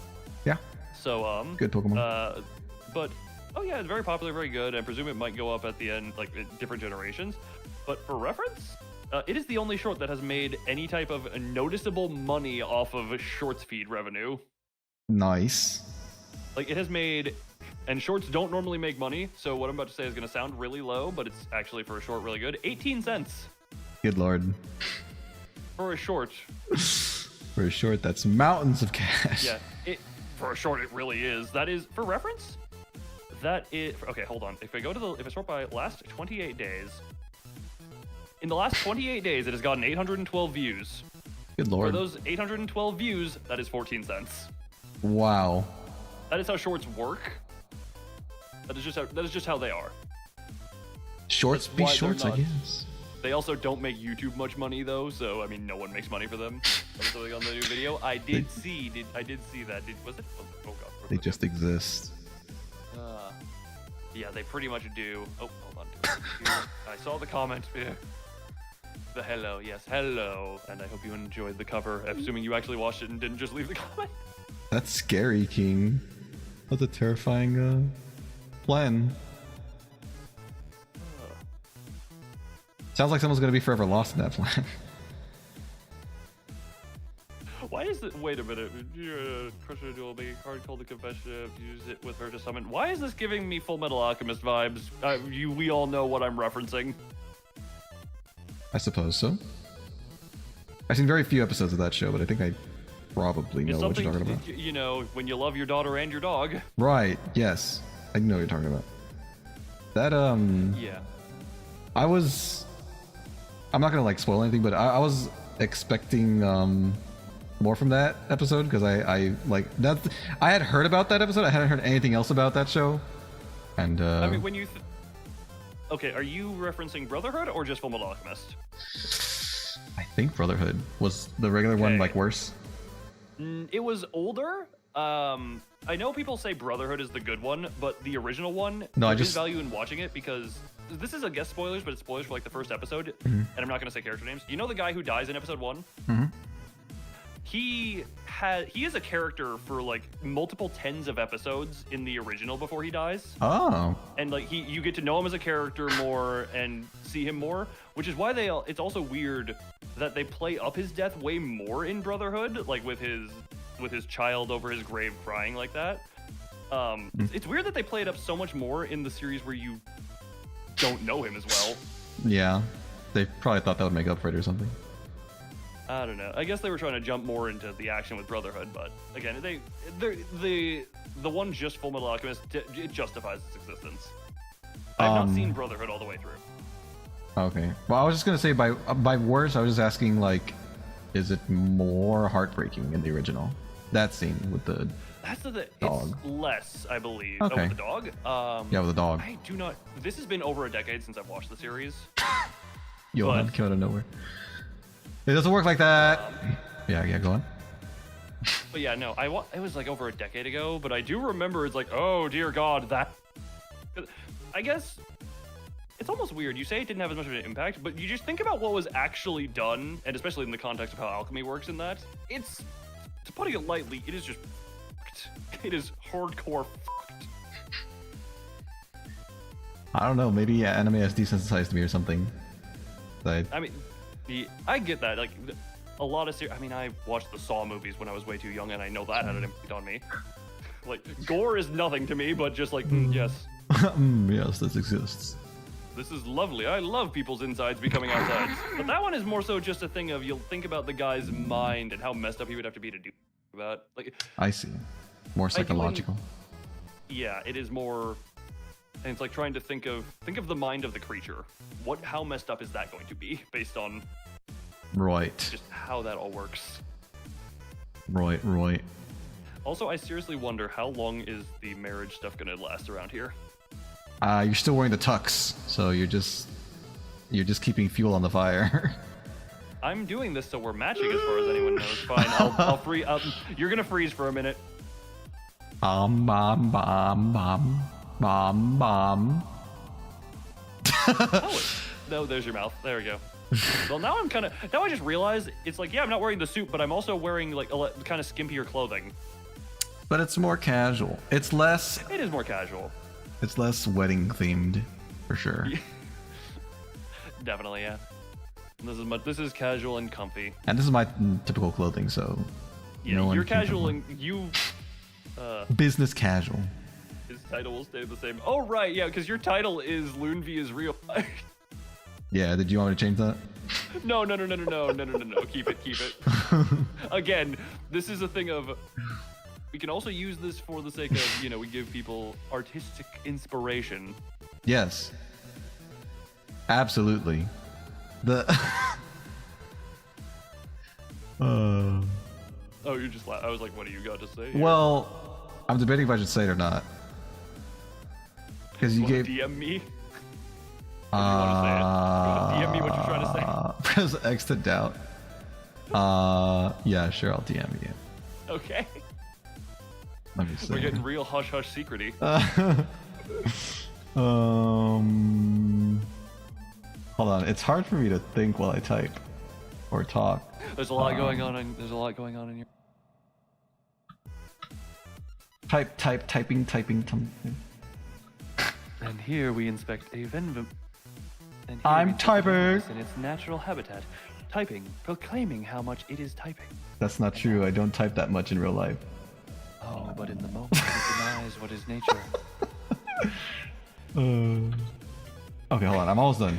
Yeah. So good Pokemon. But oh yeah, it's very popular, very good. I presume it might go up at the end, like different generations. But for reference, it is the only short that has made any type of noticeable money off of Shorts feed revenue. Nice. Like it has made, and shorts don't normally make money, so what I'm about to say is going to sound really low, but it's actually for a short really good. 18 cents. Good lord. For a short. For a short, that's mountains of cash. Yeah, for a short, it really is. That is, for reference, that is, okay, hold on. If I go to if I sort by last 28 days, in the last 28 days, it has gotten 812 views. Good lord. For those 812 views, that is 14 cents. Wow. That is how shorts work. That is just how they are. Shorts be shorts, I guess. They also don't make YouTube much money though, so I mean, no one makes money for them. On the new video, I did see that. Was it? Oh god. They just exist. Yeah, they pretty much do. Oh, hold on. I saw the comment. Yeah. The hello, yes, hello, and I hope you enjoyed the cover. Assuming you actually watched it and didn't just leave the comment. That's scary, King. That's a terrifying plan. Sounds like someone's gonna be forever lost in that plan. Why is it? Wait a minute. Crusher duel, make a card called the confession. Use it with her to summon. Why is this giving me Full Metal Alchemist vibes? We all know what I'm referencing. I suppose so. I've seen very few episodes of that show, but I think I probably know what you're talking about. You know, when you love your daughter and your dog. Right. Yes, I know what you're talking about. That Yeah. I'm not gonna like spoil anything, but I was expecting more from that episode because I had heard about that episode. I hadn't heard anything else about that show, and I mean, when you okay, are you referencing Brotherhood or just Full Metal Alchemist? I think Brotherhood was the regular one, like worse. It was older. I know people say Brotherhood is the good one, but the original one, there's value in watching it because this is a guess spoilers, but it's spoilers for like the first episode, and I'm not going to say character names. You know the guy who dies in episode 1? Mm-hmm. He is a character for like multiple tens of episodes in the original before he dies. Oh. And like you get to know him as a character more and see him more, which is why it's also weird that they play up his death way more in Brotherhood, like with his child over his grave crying like that. It's weird that they play it up so much more in the series where you don't know him as well. Yeah, they probably thought that would make up for it or something. I don't know. I guess they were trying to jump more into the action with Brotherhood, but again, the one just Full Metal Alchemist, it justifies its existence. I've not seen Brotherhood all the way through. Okay. Well, I was just gonna say by worse, I was just asking like, is it more heartbreaking in the original? That scene with the dog. It's less, I believe. Okay. Oh, with the dog? Yeah, with the dog. I do not. This has been over a decade since I've watched the series. Johan came out of nowhere. It doesn't work like that. Yeah, go on. But yeah, no, it was like over a decade ago, but I do remember it's like, oh dear God, that. I guess it's almost weird. You say it didn't have as much of an impact, but you just think about what was actually done, and especially in the context of how alchemy works in that. It's, to putting it lightly, it is just fucked. It is hardcore fucked. I don't know. Maybe anime has desensitized me or something. I mean. I get that. Like, a lot of I mean, I watched the Saw movies when I was way too young, and I know that had an impact on me. Like, gore is nothing to me, but just like, yes. Yes, this exists. This is lovely. I love people's insides becoming outsides. But that one is more so just a thing of you'll think about the guy's mind and how messed up he would have to be to do that. Like, I see. More psychological. Yeah, it is more. And it's like trying to think of the mind of the creature. How messed up is that going to be based on just how that all works? Right. Also, I seriously wonder how long is the marriage stuff going to last around here? You're still wearing the tux, so you're just keeping fuel on the fire. I'm doing this so we're matching as far as anyone knows. Fine, I'll free. You're gonna freeze for a minute. Bomb. No, there's your mouth. There we go. Well, now I just realized it's like, yeah, I'm not wearing the suit, but I'm also wearing like kind of skimpier clothing. But it's more casual. It is more casual. It's less wedding themed, for sure. Definitely, yeah. This is casual and comfy. And this is my typical clothing, so yeah, no you're casual and you. Business casual. His title will stay the same. Oh right, yeah, because your title is Loonvy is real. Yeah, did you want me to change that? No. Keep it. Again, this is a thing of. We can also use this for the sake of, we give people artistic inspiration. Yes. Absolutely. Oh, you just laughed. I was like, what do you got to say here? Well, I'm debating if I should say it or not. Because you gave... DM me? Or do you want to say it? You want to DM me what you're trying to say? Press X to doubt. Yeah, sure, I'll DM you. Okay. Let me see. We're getting real hush-hush secrety. Hold on, it's hard for me to think while I type or talk. There's a lot going on in your... Typing. And here we inspect a Venvim. I'm typing in its natural habitat, typing, proclaiming how much it is typing. That's not true. I don't type that much in real life. Oh, but in the moment, it denies what is nature. Okay, hold on. I'm almost done.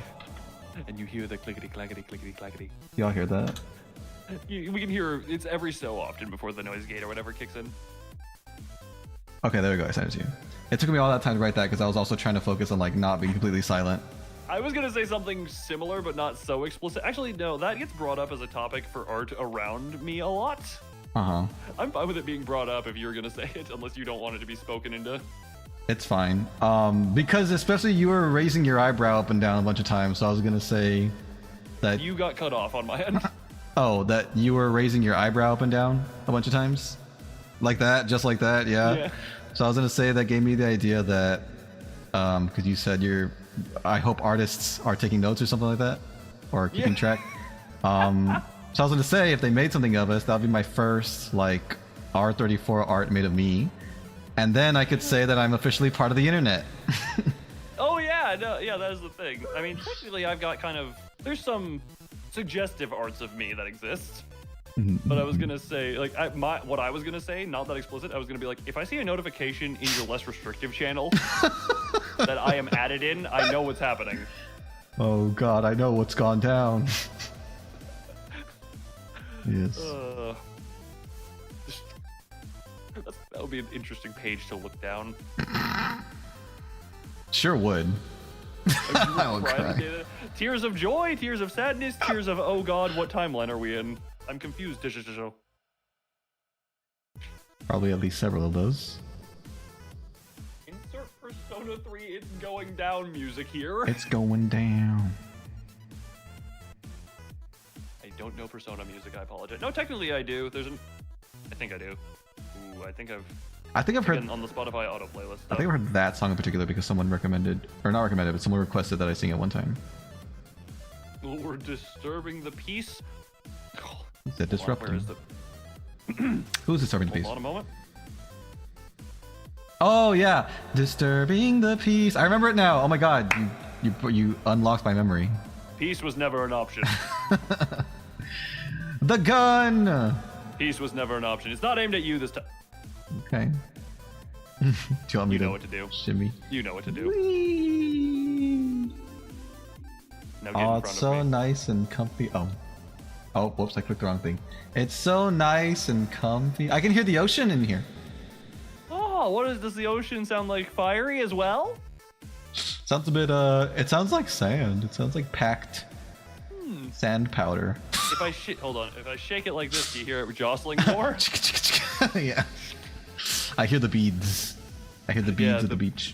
And you hear the clickety clackety. Y'all hear that? We can hear it's every so often before the noise gate or whatever kicks in. Okay, there we go. I sent it to you. It took me all that time to write that because I was also trying to focus on like not being completely silent. I was gonna say something similar, but not so explicit. Actually, no, that gets brought up as a topic for art around me a lot. Uh-huh. I'm fine with it being brought up if you're gonna say it, unless you don't want it to be spoken into. It's fine. Because especially you were raising your eyebrow up and down a bunch of times, so I was gonna say that you got cut off on my end. Oh, that you were raising your eyebrow up and down a bunch of times? Like that? Just like that? Yeah. So I was gonna say that gave me the idea that because you said I hope artists are taking notes or something like that, or keeping track. So I was gonna say if they made something of us, that would be my first like R34 art made of me, and then I could say that I'm officially part of the internet. Oh yeah, no, yeah, that is the thing. I mean, technically, I've got there's some suggestive arts of me that exist. But I was gonna say, like, what I was gonna say, not that explicit. I was gonna be like, if I see a notification in your less restrictive channel that I am added in, I know what's happening. Oh God, I know what's gone down. Yes. That would be an interesting page to look down. Sure would. I would cry. Tears of joy, tears of sadness, tears of oh God, what timeline are we in? I'm confused. Probably at least several of those. Insert Persona 3 It's Going Down music here. It's going down. I don't know Persona music, I apologize. No, technically I do. I think I do. Ooh, I think I've heard on the Spotify auto playlist. I think I've heard that song in particular because someone recommended, or not recommended, but someone requested that I sing it one time. Well, we're disturbing the peace. Is that disrupting? Where is the... Who's disturbing the peace? Hold on a moment. Oh yeah, disturbing the peace. I remember it now. Oh my God, you unlocked my memory. Peace was never an option. The gun. Peace was never an option. It's not aimed at you this time. Okay. Do you want me to know what to do. Shimmy? You know what to do. Whee! Now get in Oh, front it's of so me. nice and comfy. Oh, whoops! I clicked the wrong thing. It's so nice and comfy. I can hear the ocean in here. Oh, does the ocean sound like fiery as well? Sounds a bit. It sounds like sand. It sounds like packed sand powder. If I hold on. If I shake it like this, do you hear it jostling more? Yeah. I hear the beads. I hear the beads of the beach.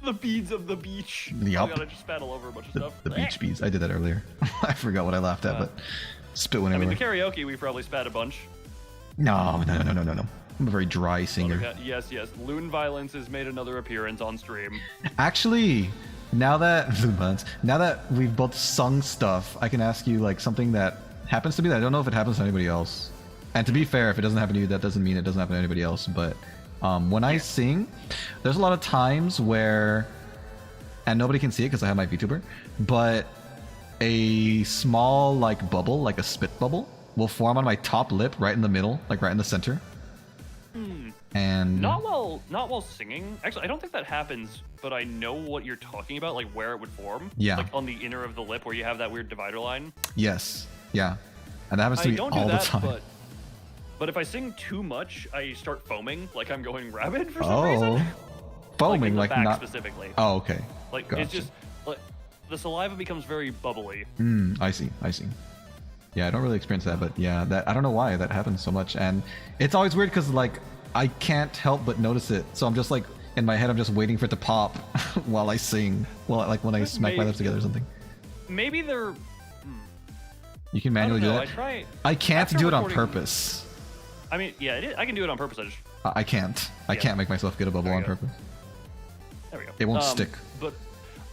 The beads of the beach. Yup. Oh God, I just spat all over a bunch of stuff. The beach beads. I did that earlier. I forgot what I laughed at, but spit went everywhere. I mean, the karaoke, we probably spat a bunch. No. I'm a very dry singer. Yes. Loon Violence has made another appearance on stream. Actually, now that now that we've both sung stuff, I can ask you like something that happens to me that I don't know if it happens to anybody else. And to be fair, if it doesn't happen to you, that doesn't mean it doesn't happen to anybody else. But when I sing, there's a lot of times where, and nobody can see it because I have my VTuber, but a small like bubble, like a spit bubble, will form on my top lip, right in the middle, like right in the center. And not while singing. Actually, I don't think that happens, but I know what you're talking about, like where it would form. Yeah. Like on the inner of the lip where you have that weird divider line. Yes. Yeah. And that happens to me all the time. But if I sing too much, I start foaming, like I'm going rabid for some reason. Foaming, like, in the back not specifically. Oh, okay. Like Gotcha. it's just like the saliva becomes very bubbly. I see. Yeah, I don't really experience that, but yeah, that I don't know why that happens so much, and it's always weird because like I can't help but notice it. So I'm just like in my head, I'm just waiting for it to pop while I sing, well, like when I smack my lips together or something. Maybe they're. You can manually do that. I can't do it on purpose. I mean, yeah, I can do it on purpose. I can't. I can't make myself get a bubble on purpose. There we go. It won't stick. But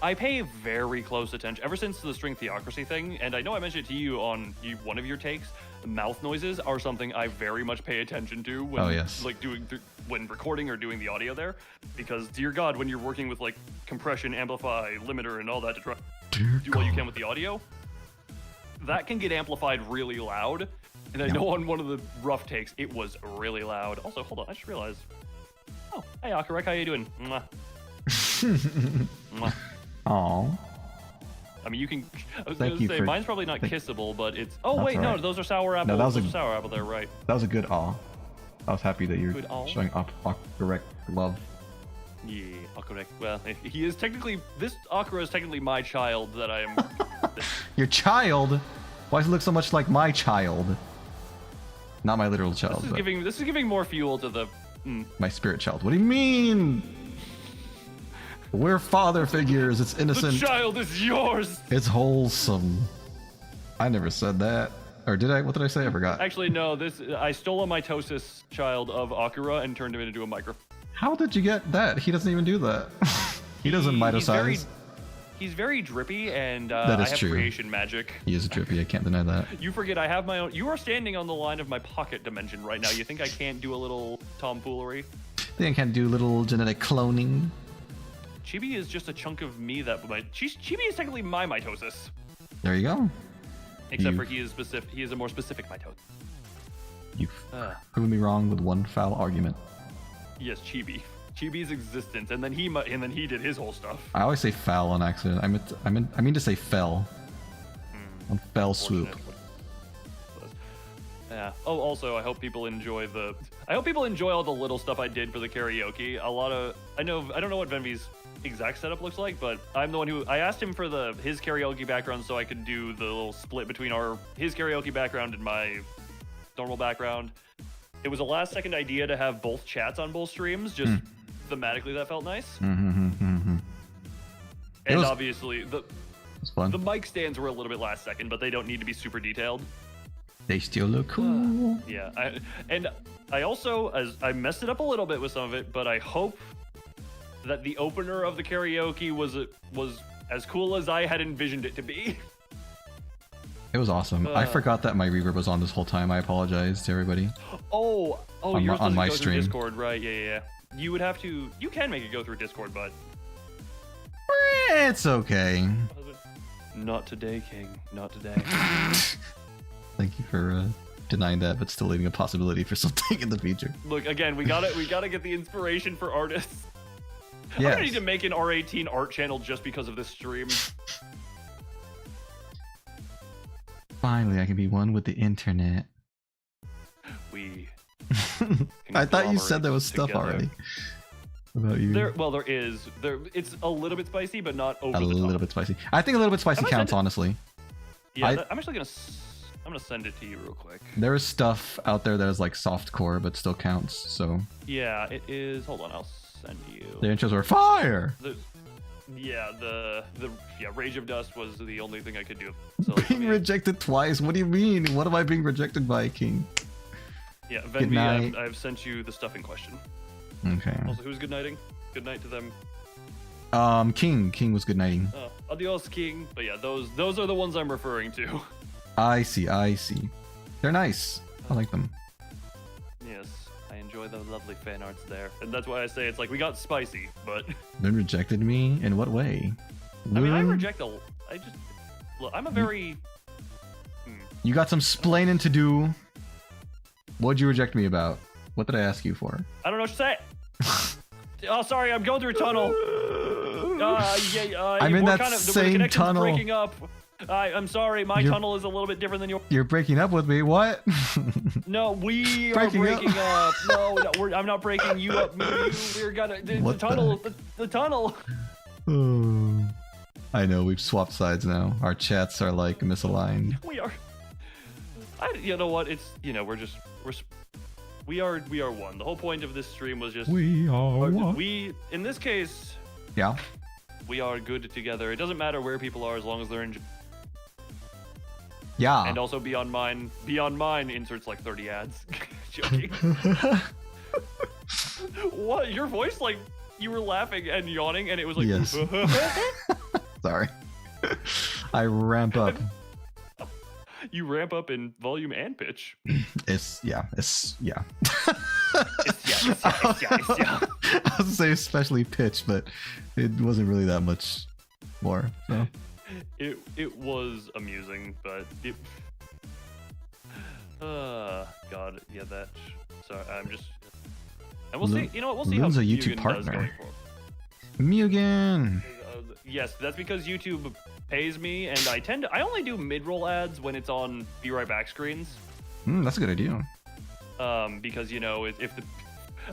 I pay very close attention ever since the string theocracy thing, and I know I mentioned it to you on one of your takes. Mouth noises are something I very much pay attention to when like when recording or doing the audio there, because dear God, when you're working with like compression, amplify, limiter, and all that to try to do what you can with the audio, that can get amplified really loud. And I know on one of the rough takes, it was really loud. Also, hold on, I just realized. Oh, hey Akarek, how you doing? Mwah. Mwah. Aww. I mean, you can. I was Thank gonna you say for- mine's probably not kissable, but it's. Oh That's wait, no, alright. those are sour apple. No, that was those a- are sour apple. They're right. That was a good awe. I was happy that you're Good awe? showing correct love. Yeah, Akarek. Well, he is technically Akira is technically my child that I am. Your child? Why does it look so much like my child? Not my literal child, This is but giving. This is giving more fuel to the. my spirit child. What do you mean? We're father figures. It's The innocent. child is yours. It's wholesome. I never said that. Or did I? What did I say? I forgot. Actually, no. I stole a mitosis child of Akira and turned him into a micro. How did you get that? He doesn't even do that. He doesn't mitosize. He's very drippy, and That is I have true. creation magic. He is a drippy. I can't deny that. You forget I have my own. You are standing on the line of my pocket dimension right now. You think I can't do a little tomfoolery? I think I can do little genetic cloning. Chibi is just a chunk of me that. Chibi is technically my mitosis, There you go. except for he is specific. He is a more specific mitosis. You've proven me wrong with one foul argument. Yes, Chibi's existence, and then he did his whole stuff. I always say foul on accident. I mean to say fell. On fell swoop. Yeah. Oh, also, I hope people enjoy all the little stuff I did for the karaoke. I don't know what Venvi's exact setup looks like, but I'm the one who I asked him for his karaoke background so I could do the little split between his karaoke background and my normal background. It was a last second idea to have both chats on both streams, just thematically that felt nice. And obviously It's fun. the mic stands were a little bit last second, but they don't need to be super detailed. They still look cool. Yeah, I also, as I messed it up a little bit with some of it, but I hope that the opener of the karaoke was as cool as I had envisioned it to be. It was awesome. I forgot that my reverb was on this whole time. I apologize to everybody. Oh, On you're my- supposed on to my go stream. through Discord, right? Yeah. You would have to. You can make it go through Discord, but It's okay. not today, King. Not today. Thank you for denying that, but still leaving a possibility for something in the future. Look, again, we gotta get the inspiration for artists. I'm Yes. gonna need to make an R18 art channel just because of this stream. Finally, I can be one with the internet. We. I thought you said there was stuff together. already about you. There is. It's a little bit spicy, but not over A the top. little bit spicy. I think a little bit spicy Have I counts, said- honestly. Yeah, I'm actually gonna send it to you real quick. There is stuff out there that is like softcore, but still counts. So Yeah, it is. Hold on, I'll send you. the intros were fire. Rage of Dust was the only thing I could do. So Being rejected twice. What do you mean? What am I being rejected by, King? yeah, Good Venvi, night. I've sent you the stuff in question. Okay. Also, who's good nighting? Good night to them. King was good nighting. Adios, King. But yeah, those are the ones I'm referring to. I see. They're nice. I like them. Yes, I enjoy the lovely fan arts there, and that's why I say it's like we got spicy, but. Then rejected me in what way? I mean, I reject look, I'm a very. You got some splaining to do. What'd you reject me about? What did I ask you for? I don't know what to say. Oh, sorry, I'm going through a tunnel. I'm in that same tunnel. Breaking up. I'm sorry, my tunnel is a little bit different than yours. You're breaking up with me. What? No, we are breaking up. No, I'm not breaking you up. Me, you, we're gonna the tunnel. The tunnel. Oh, I know we've swapped sides now. Our chats are like misaligned. We are. You know what? It's we are one. The whole point of this stream was just we are one. We in this case. Yeah. We are good together. It doesn't matter where people are as long as they're in. Yeah. And also beyond mine inserts like 30 ads. Joking. What? Your voice, like, you were laughing and yawning and it was like... Yes. Sorry. I ramp up. You ramp up in volume and pitch. It's yeah. It's yeah. I was gonna say especially pitch, but it wasn't really that much more. So. It was amusing, but it. God, yeah, that. Sorry, I'm just. And we'll see. You know what? We'll see how a YouTube Mugen partner. does going forward. Mugen. Yes, that's because YouTube pays me, and I only do mid-roll ads when it's on Be Right Back screens. That's a good idea. Because you know if the.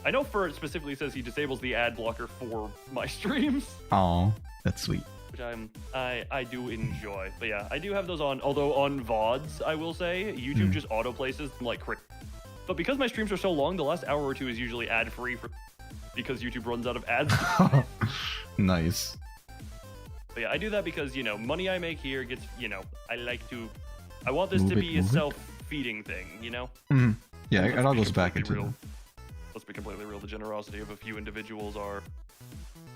I know Furt specifically says he disables the ad blocker for my streams. Oh, that's sweet. Which I do enjoy. But yeah, I do have those on. Although on VODs, I will say, YouTube just auto places them like crazy. But because my streams are so long, the last hour or two is usually ad free because YouTube runs out of ads. Nice. But yeah, I do that because, you know, money I make here gets, you know, I want this to be a self-feeding thing, you know? Yeah, it all goes back into real. Let's be completely real. The generosity of a few individuals are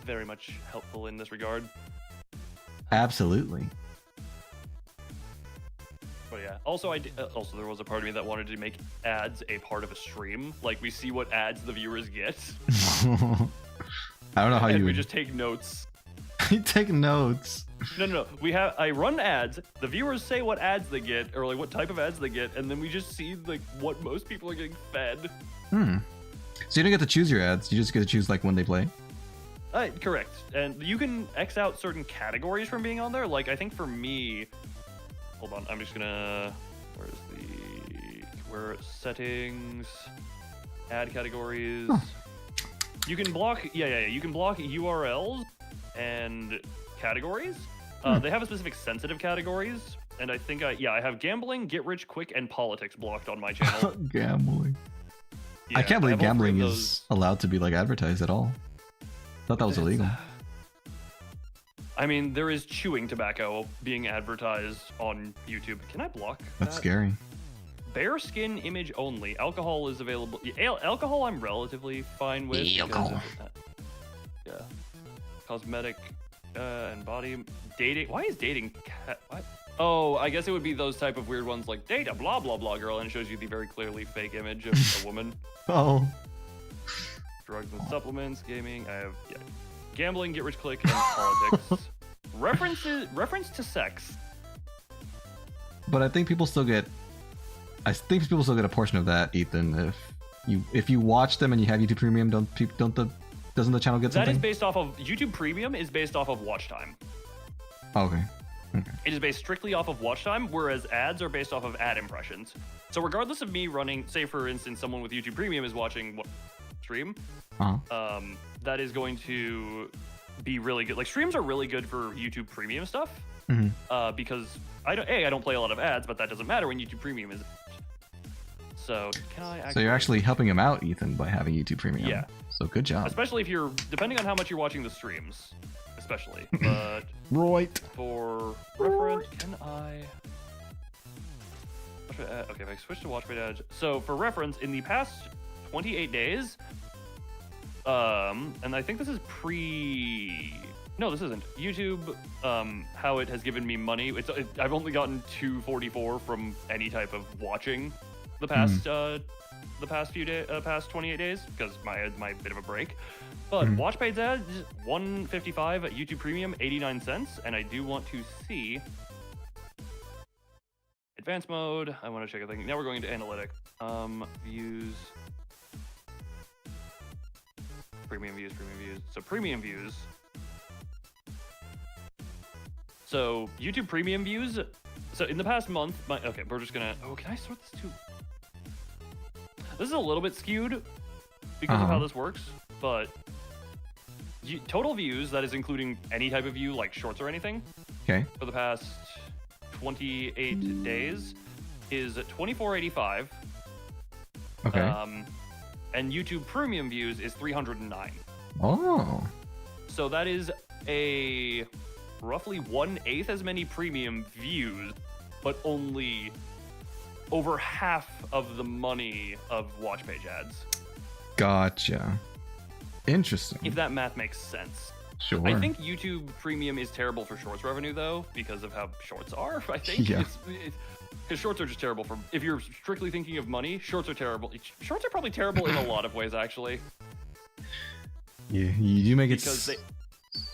very much helpful in this regard. Absolutely. But yeah, also also there was a part of me that wanted to make ads a part of a stream. Like we see what ads the viewers get. I don't know how we just take notes. You take notes. No. I run ads. The viewers say what ads they get, or like what type of ads they get, and then we just see like what most people are getting fed. So you don't get to choose your ads. You just get to choose like when they play. Correct. And you can X out certain categories from being on there. Like I think for me, hold on. I'm just gonna. Where settings, ad categories. Huh. You can block. Yeah. You can block URLs and categories. They have a specific sensitive categories, and I think I have gambling, get rich quick, and politics blocked on my channel. Gambling. Yeah, I can't believe gambling is allowed to be like advertised at all. Thought that was illegal. I mean, there is chewing tobacco being advertised on YouTube. Can I block that? That's scary. Bare skin image only. Alcohol is available. Alcohol I'm relatively fine with. Alcohol. Yeah. Cosmetic and body. Dating. Why is dating... What? Oh, I guess it would be those type of weird ones like date a blah blah blah girl, and it shows you the very clearly fake image of a woman. Oh. Drugs and supplements, gaming. I have gambling, get rich quick, and politics. Reference to sex. But I think people still get. I think people still get a portion of that, Ethan. If you watch them and you have YouTube Premium, doesn't the channel get something? That is based off of YouTube Premium. Is based off of watch time. Okay. It is based strictly off of watch time, whereas ads are based off of ad impressions. So regardless of me running, say for instance, someone with YouTube Premium is watching stream, that is going to be really good. Like streams are really good for YouTube Premium stuff, because I don't play a lot of ads, but that doesn't matter when YouTube Premium is. So can I? Actually... So you're actually helping him out, Ethan, by having YouTube Premium. Yeah. So good job. Especially if you're, depending on how much you're watching the streams, especially. But right. For reference, can I? Okay, if I switch to watch ads. So for reference, in the past 28 days, and I think this is No, this isn't. YouTube, how it has given me money. I've only gotten $2.44 from any type of watching the past past 28 days because my bit of a break. But watch paid ads, $1.55 at YouTube Premium, 89 cents, and I do want to see advanced mode. I want to check everything. Now we're going to analytic. Views. Premium views. So premium views. So YouTube Premium views. So in the past month, okay, we're just gonna. Oh, can I sort this too? This is a little bit skewed because of how this works, but total views, that is including any type of view, like shorts or anything. Okay. For the past 28 days, is $24.85. Okay. And YouTube Premium views is 309. Oh. So that is a roughly 1/8 as many premium views, but only over half of the money of watch page ads. Gotcha. Interesting. If that math makes sense. Sure. I think YouTube Premium is terrible for shorts revenue, though, because of how shorts are. I think. Yeah. Because shorts are just terrible for. If you're strictly thinking of money, shorts are terrible. Shorts are probably terrible in a lot of ways, actually. Yeah, you do make it because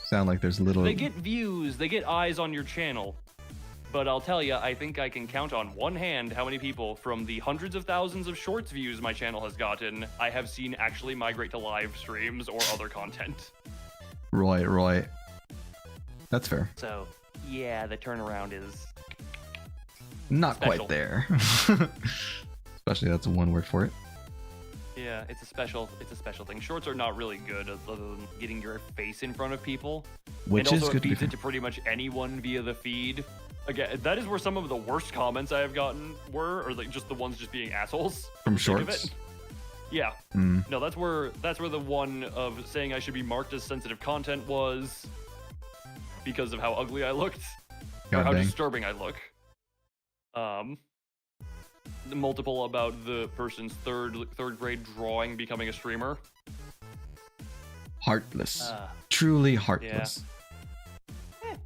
sound like there's little. They get views, they get eyes on your channel. But I'll tell you, I think I can count on one hand how many people from the hundreds of thousands of shorts views my channel has gotten, I have seen actually migrate to live streams or other content. Right. That's fair. So, yeah, the turnaround is not special. quite there. Especially that's one word for it. Yeah, it's a special thing. Shorts are not really good other than getting your face in front of people. Which and is also good it feeds to it to pretty much anyone via the feed. Again, that is where some of the worst comments I have gotten were, or like just the ones just being assholes. From shorts. Yeah. No, that's where the one of saying I should be marked as sensitive content was because of how ugly I looked. Or how disturbing I look. The multiple about the person's third grade drawing becoming a streamer. Heartless. Truly heartless. Yeah.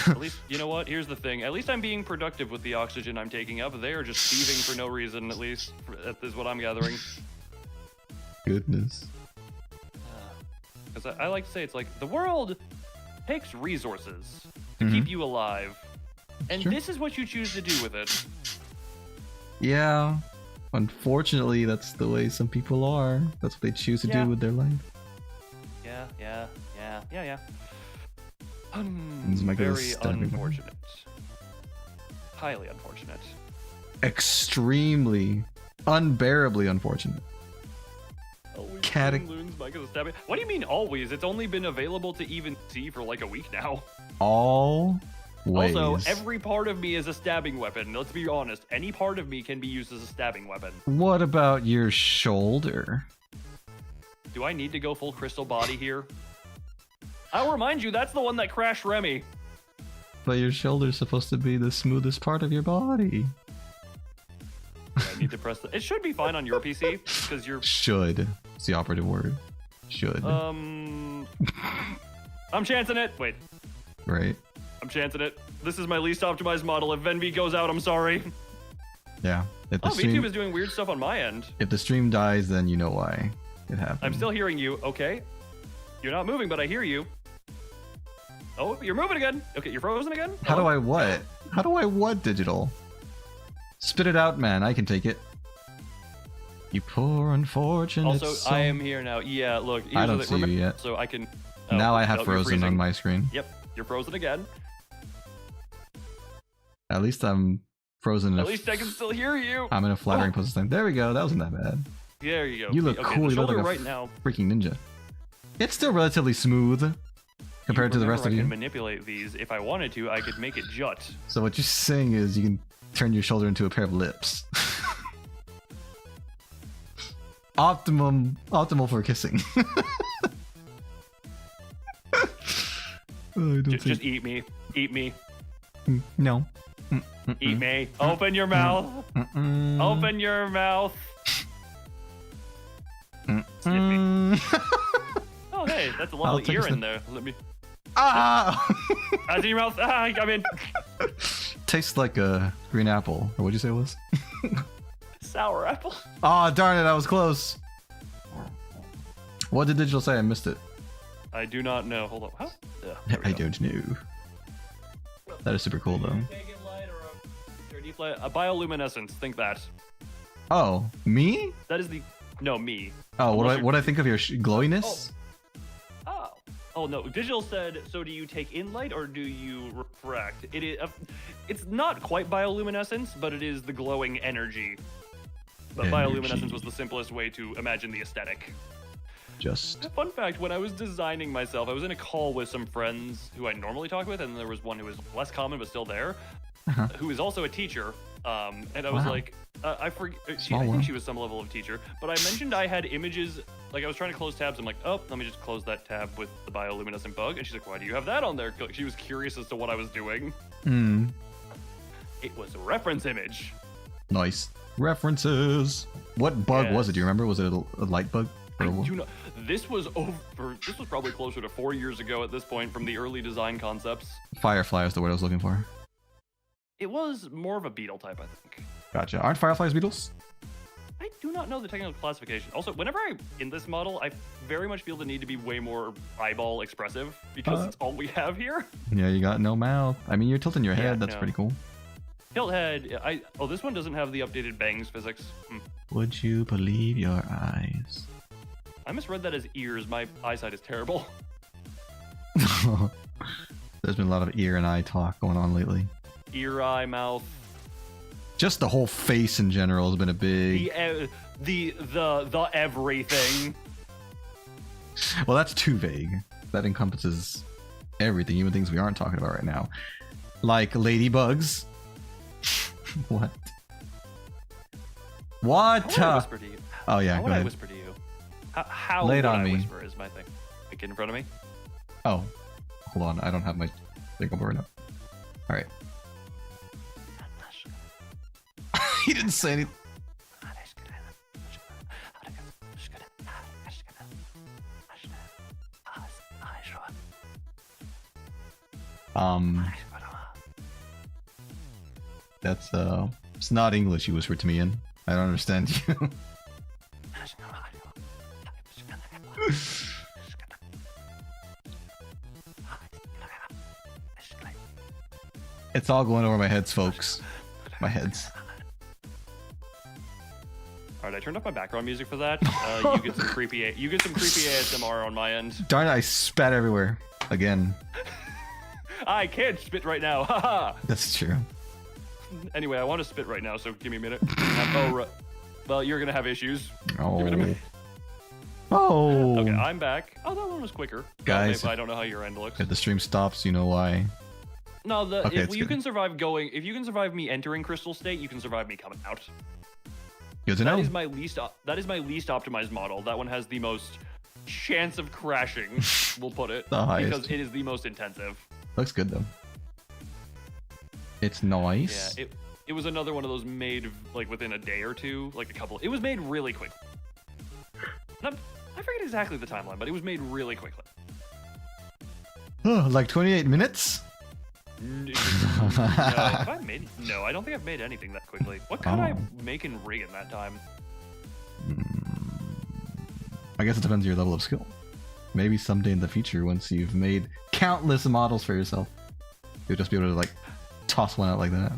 At least, you know what? Here's the thing. At least I'm being productive with the oxygen I'm taking up. They are just thieving for no reason, at least. That is what I'm gathering. Goodness. Because I like to say, it's like, the world takes resources to keep you alive. And this is what you choose to do with it. Yeah. Unfortunately, that's the way some people are. That's what they choose to do with their life. Yeah. Very unfortunate. Highly unfortunate. Extremely, unbearably unfortunate. Always Loon's mic is a stabbing. What do you mean always? It's only been available to even see for like a week now. Always. Also, every part of me is a stabbing weapon. Let's be honest. Any part of me can be used as a stabbing weapon. What about your shoulder? Do I need to go full crystal body here? I'll remind you, that's the one that crashed Remy. But your shoulder's supposed to be the smoothest part of your body. I need to press the... It should be fine on your PC, because you're... Should. It's the operative word. Should. I'm chancing it. Wait. Right. I'm chancing it. This is my least optimized model. If Venv goes out, I'm sorry. Yeah. VTube is doing weird stuff on my end. If the stream dies, then you know why it happened. I'm still hearing you. Okay. You're not moving, but I hear you. Oh, you're moving again. Okay, you're frozen again? How do I what? How do I what, Digital? Spit it out, man. I can take it. You poor unfortunate Also, soul. I am here now. Yeah, look. I don't see you yet. So I can... now I have frozen on my screen. Yep, you're frozen again. At least I'm frozen. At least I can still hear you. I'm in a flattering position. There we go. That wasn't that bad. There you go. You look cool. You look like a right now. freaking ninja. It's still relatively smooth compared to the rest of you. I can manipulate these. If I wanted to, I could make it jut. So what you're saying is you can turn your shoulder into a pair of lips. Optimal for kissing. Just eat me. Eat me. No. Eat me. Open your mouth. Open your mouth. Snip me. Oh, hey, that's a lovely ear in there. Let me. Ah! Eyes in your mouth. Ah, I'm in. Tastes like a green apple. Or what'd you say it was? Sour apple. Oh, darn it, I was close. What did Digital say? I missed it. I do not know. Hold on. Huh? Yeah, I don't know. That is super cool, though. A bioluminescence. Think that. Oh, me? That is the... No, me. Oh, what do I think of your glowiness? Oh no, Digital said, so do you take in light or do you refract? It is, it's not quite bioluminescence, but it is the glowing energy. But bioluminescence was the simplest way to imagine the aesthetic. Just... Fun fact, when I was designing myself, I was in a call with some friends who I normally talk with, and there was one who was less common but still there, who is also a teacher. And I was like, I think she was some level of teacher, but I mentioned I had images, like I was trying to close tabs. I'm like, oh, let me just close that tab with the bioluminescent bug. And she's like, why do you have that on there? She was curious as to what I was doing. It was a reference image. Nice. References. What bug was it? Do you remember? Was it a light bug? I do not. This was probably closer to 4 years ago at this point from the early design concepts. Firefly is the word I was looking for. It was more of a beetle type, I think. Gotcha. Aren't fireflies beetles? I do not know the technical classification. Also, whenever I'm in this model, I very much feel the need to be way more eyeball expressive because it's all we have here. Yeah, you got no mouth. I mean, you're tilting your head. That's pretty cool. Tilt head. Oh, this one doesn't have the updated bangs physics. Would you believe your eyes? I misread that as ears. My eyesight is terrible. There's been a lot of ear and eye talk going on lately. Ear, eye, mouth. Just the whole face in general has been a big... The everything. Well, that's too vague. That encompasses everything, even things we aren't talking about right now. Like ladybugs. What? What? I whisper to you. Oh, yeah, how go would ahead. I whisper to you? How Lay it would on I me. whisper is my thing. Like, get in front of me? Oh. Hold on, I don't have my thing over enough. Alright. He didn't say anything. That's it's not English you whispered to me in. I don't understand you. It's all going over my heads, folks. My heads. Alright, I turned up my background music for that. You get some creepy ASMR on my end. Darn it, I spat everywhere. Again. I can't spit right now. Haha. That's true. Anyway, I want to spit right now, so give me a minute. Well, you're gonna have issues. Oh. Give it a minute. Oh. Okay, I'm back. Oh, that one was quicker. Guys, I don't know how your end looks. If the stream stops, you know why. No, Okay, if you can survive me entering crystal state, you can survive me coming out. Good to know. That is my least optimized model. That one has the most chance of crashing, we'll put it, The highest. because it is the most intensive. Looks good though. It's nice. Yeah, it was another one of those made like within a day or two, like a couple. It was made really quick. I forget exactly the timeline, but it was made really quickly. Oh, like 28 minutes? No, I don't think I've made anything that quickly. What could I make and rig in that time? I guess it depends on your level of skill. Maybe someday in the future, once you've made countless models for yourself, you'll just be able to like toss one out like that.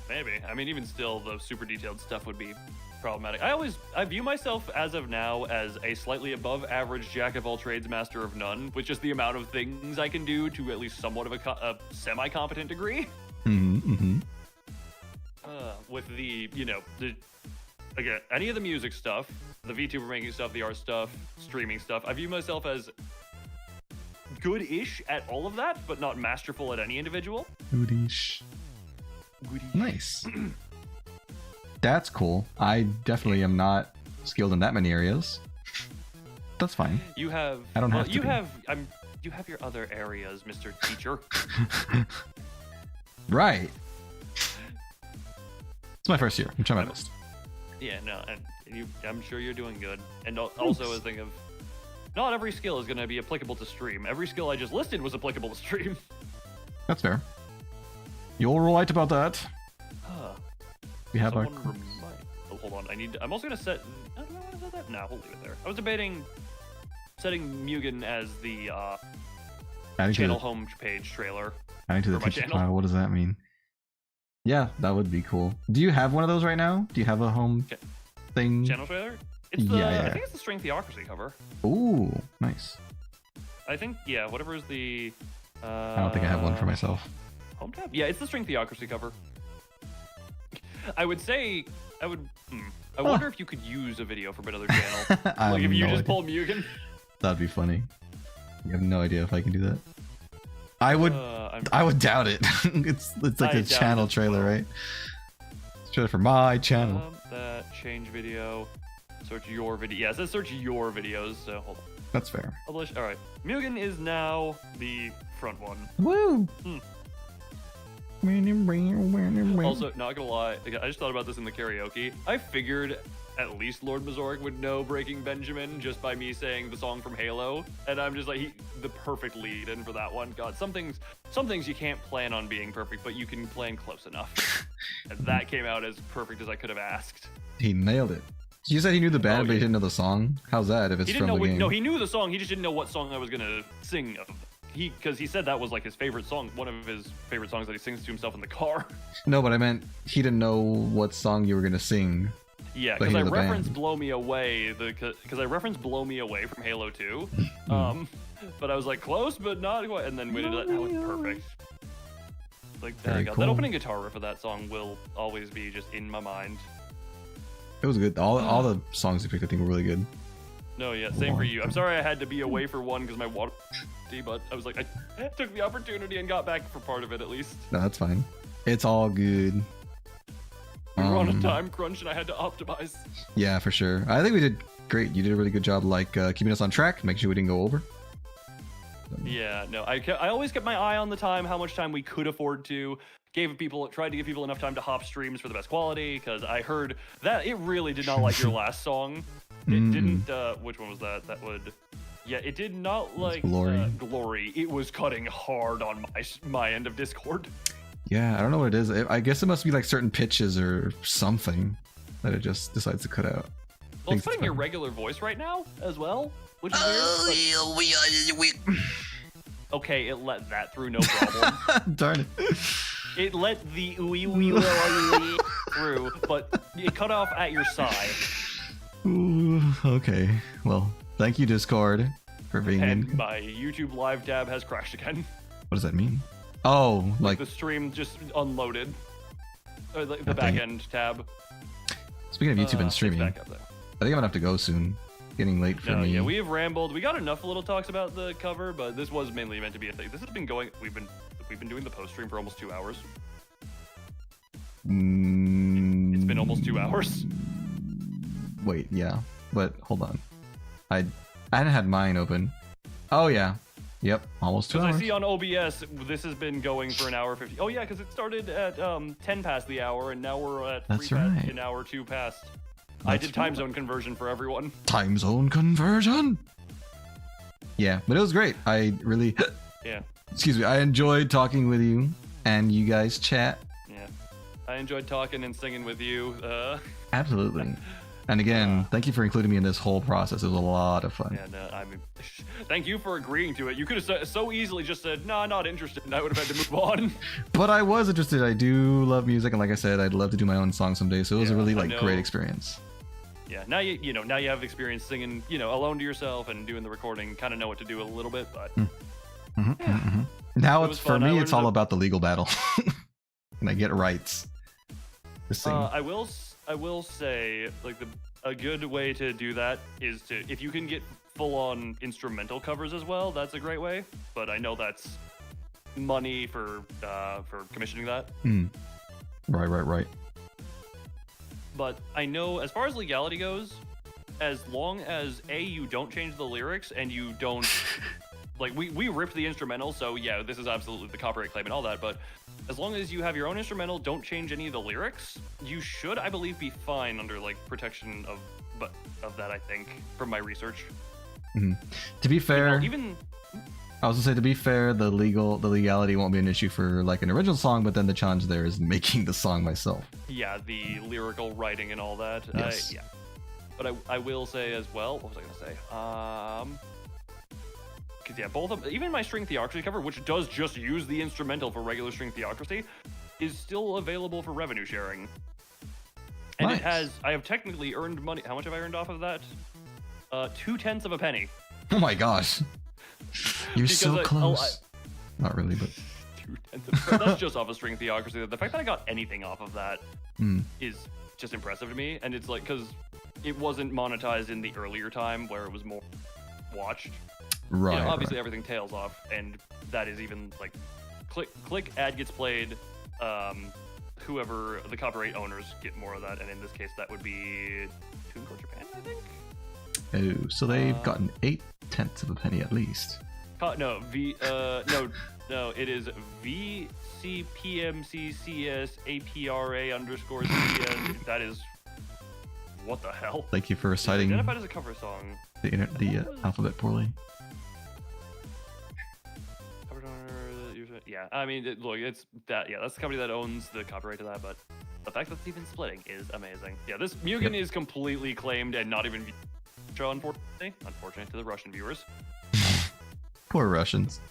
Maybe. I mean, even still, the super detailed stuff would be problematic. I view myself as of now as a slightly above average jack of all trades, master of none, with just the amount of things I can do to at least somewhat of a semi-competent degree. With the, again, any of the music stuff, the VTuber making stuff, the art stuff, streaming stuff, I view myself as good-ish at all of that, but not masterful at any individual. Good-ish. Nice. That's cool. I definitely am not skilled in that many areas. That's fine. You have. I don't have to. You have your other areas, Mr. Teacher. Right. It's my first year. I'm trying my best. Yeah, no, and I'm sure you're doing good. And also a thing of, not every skill is going to be applicable to stream. Every skill I just listed was applicable to stream. That's fair. You're right about that. We have our. Oh, hold on. I'm also going to set. I don't know what is that. No, we'll leave it there. I was debating setting Mugen as the channel home page trailer. Adding to the teacher file. What does that mean? Yeah, that would be cool. Do you have one of those right now? Do you have a home thing? Channel trailer? It's the, I think it's the Strength Theocracy cover. Ooh, nice. I think, yeah, whatever is the... I don't think I have one for myself. Home tab? Yeah, it's the Strength Theocracy cover. I would say... I wonder if you could use a video from another channel. Like if you just pull Mugen. That'd be funny. You have no idea if I can do that. I would doubt it. it's like a channel trailer, right? It's a trailer for my channel. That change video. Search your video. Yeah, it says search your videos. So hold on. That's fair. Publish. All right. Mugen is now the front one. Woo! Also, not gonna lie, I just thought about this in the karaoke. I figured at least Lord Mazoric would know Breaking Benjamin just by me saying the song from Halo, and I'm just like, the perfect lead-in for that one. God, some things you can't plan on being perfect, but you can plan close enough. And that came out as perfect as I could have asked. He nailed it. You said he knew the band, but he didn't know the song? How's that if it's from the game? No, he knew the song, he just didn't know what song I was gonna sing of. Because he said that was like his favorite song, one of his favorite songs that he sings to himself in the car. No, but I meant he didn't know what song you were gonna sing. Yeah, because I referenced "Blow Me Away," because I referenced "Blow Me Away" from Halo 2. But I was like close, but not quite. And then we did that. That was perfect. Like there you go. Cool. That opening guitar riff of that song will always be just in my mind. It was good. All the songs you picked, I think, were really good. No, yeah, same for you. I'm sorry I had to be away for one because my water, but I was like, I took the opportunity and got back for part of it at least. No, that's fine. It's all good. We were on a time crunch and I had to optimize. Yeah, for sure. I think we did great. You did a really good job, like keeping us on track, making sure we didn't go over. Yeah, no, I always kept my eye on the time, how much time we could afford to. Tried to give people enough time to hop streams for the best quality, because I heard that it really did not like your last song. It didn't, which one was that? That would, yeah, it did not like Glory. It was cutting hard on my end of Discord. Yeah, I don't know what it is. I guess it must be like certain pitches or something that it just decides to cut out. Well, it's putting your regular voice right now as well, which is weird. Okay, it let that through, no problem. Darn it. It let the through, but it cut off at your side. Ooh, okay. Well, thank you, Discord, for being in. And my YouTube live tab has crashed again. What does that mean? Oh, like the stream just unloaded. Or the back end tab. Speaking of YouTube and streaming, I think I'm gonna have to go soon. Getting late for me. Yeah, we have rambled. We got enough little talks about the cover, but this was mainly meant to be a thing. This has been going. We've been doing the post stream for almost 2 hours. It's been almost 2 hours. Wait, yeah, but hold on. I hadn't had mine open. Oh yeah, yep, almost 2 hours. I see on OBS this has been going for an hour 50. Oh yeah, because it started at 10 past the hour, and now we're at 3 past an hour 2 past. I did time zone conversion for everyone. Time zone conversion. Yeah, but it was great. I really. Yeah. Excuse me. I enjoyed talking with you, and you guys chat. Yeah, I enjoyed talking and singing with you. Absolutely. And again, thank you for including me in this whole process. It was a lot of fun. And I mean, thank you for agreeing to it. You could have so easily just said, "Nah, not interested," and I would have had to move on. But I was interested. I do love music, and like I said, I'd love to do my own song someday. So it was a really great experience. Yeah, now now you have experience singing, alone to yourself and doing the recording. Kind of know what to do a little bit, but now it's for me. It's all about the legal battle, and I get rights. I will say, like a good way to do that is if you can get full-on instrumental covers as well. That's a great way. But I know that's money for commissioning that. Right. But I know as far as legality goes, as long as you don't change the lyrics and you don't like we ripped the instrumental, so yeah, this is absolutely the copyright claim and all that, but as long as you have your own instrumental, don't change any of the lyrics, you should, I believe, be fine under like protection of that, I think, from my research. To be fair, even I was gonna say, to be fair, the legality won't be an issue for like an original song, but then the challenge there is making the song myself. yeah, the lyrical writing and all that. Yes. Yeah. But I will say as well, what was I gonna say? Because yeah, both of even my String Theocracy cover, which does just use the instrumental for regular String Theocracy, is still available for revenue sharing. And Nice. it has, I have technically earned money. How much have I earned off of that? 2/10 of a penny. Oh my gosh, you're Because so close. Not really, but 2/10 of, that's just off of String Theocracy. The fact that I got anything off of that mm. is just impressive to me. And it's like, because it wasn't monetized in the earlier time where it was more watched. Right. You know, obviously right. everything tails off, and that is even like click ad gets played. Whoever the copyright owners get more of that, and in this case that would be TuneCore Japan, I think. Oh, so they've gotten 8/10 of a penny at least. No, it is VCPMCCSAPRA_CS. That is, what the hell? Thank you for reciting Identified as a cover song. the alphabet poorly. Yeah, I mean, look, it's that. Yeah, that's the company that owns the copyright to that. But the fact that it's even splitting is amazing. Yeah, this Mugen is completely claimed and not even unfortunately to the Russian viewers. Poor Russians.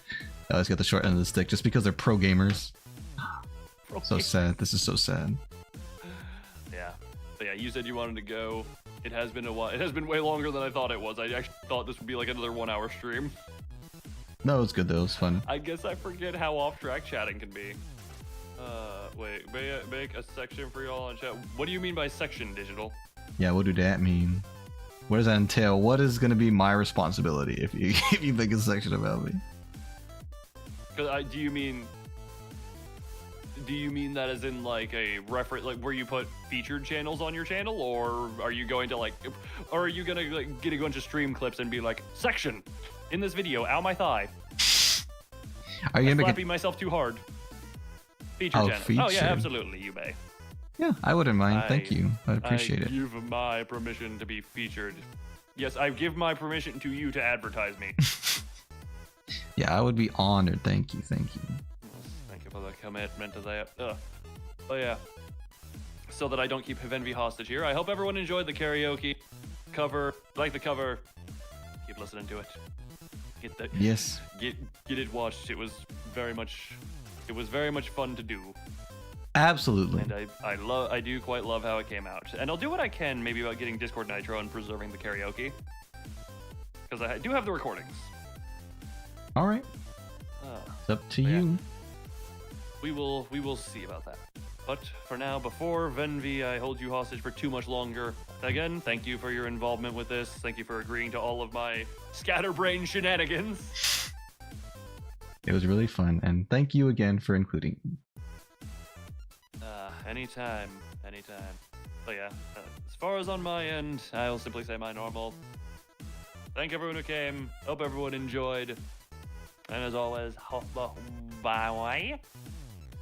They always get the short end of the stick just because they're pro gamers. So sad. This is so sad. Yeah, but yeah, you said you wanted to go. It has been a while. It has been way longer than I thought it was. I actually thought this would be like another 1 hour stream. No, it was good though. It was fun. I guess I forget how off track chatting can be. Wait, make a section for y'all on chat. What do you mean by section, Digital? Yeah, what do that mean? What does that entail? What is going to be my responsibility if you if you make a section about me? Because do you mean that as in like a reference, like where you put featured channels on your channel, or are you going to like, or are you gonna like get a bunch of stream clips and be like, section in this video, ow my thigh, Are you I'm gonna make slapping myself too hard? Feature channel. Oh yeah, featured. absolutely, you may. Yeah, I wouldn't mind. Thank you. I appreciate I it. give my permission to be featured. Yes, I give my permission to you to advertise me. Yeah, I would be honored. Thank you. Thank you. Thank you for the commitment to that. Oh yeah. So that I don't keep Envy hostage here, I hope everyone enjoyed the karaoke cover. Like the cover. Keep listening to it. Get that. Yes. Get it watched. It was very much fun to do. Absolutely. And I do quite love how it came out. And I'll do what I can maybe about getting Discord Nitro and preserving the karaoke. Because I do have the recordings. All right. It's up to you. We will see about that. But for now, before Venvi, I hold you hostage for too much longer. Again, thank you for your involvement with this. Thank you for agreeing to all of my scatterbrain shenanigans. It was really fun, and thank you again for including me. Anytime. But yeah, as far as on my end, I'll simply say my normal. Thank everyone who came. Hope everyone enjoyed. And as always, bye.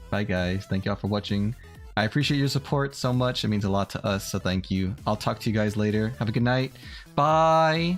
Bye, guys. Thank y'all for watching. I appreciate your support so much. It means a lot to us, so thank you. I'll talk to you guys later. Have a good night. Bye.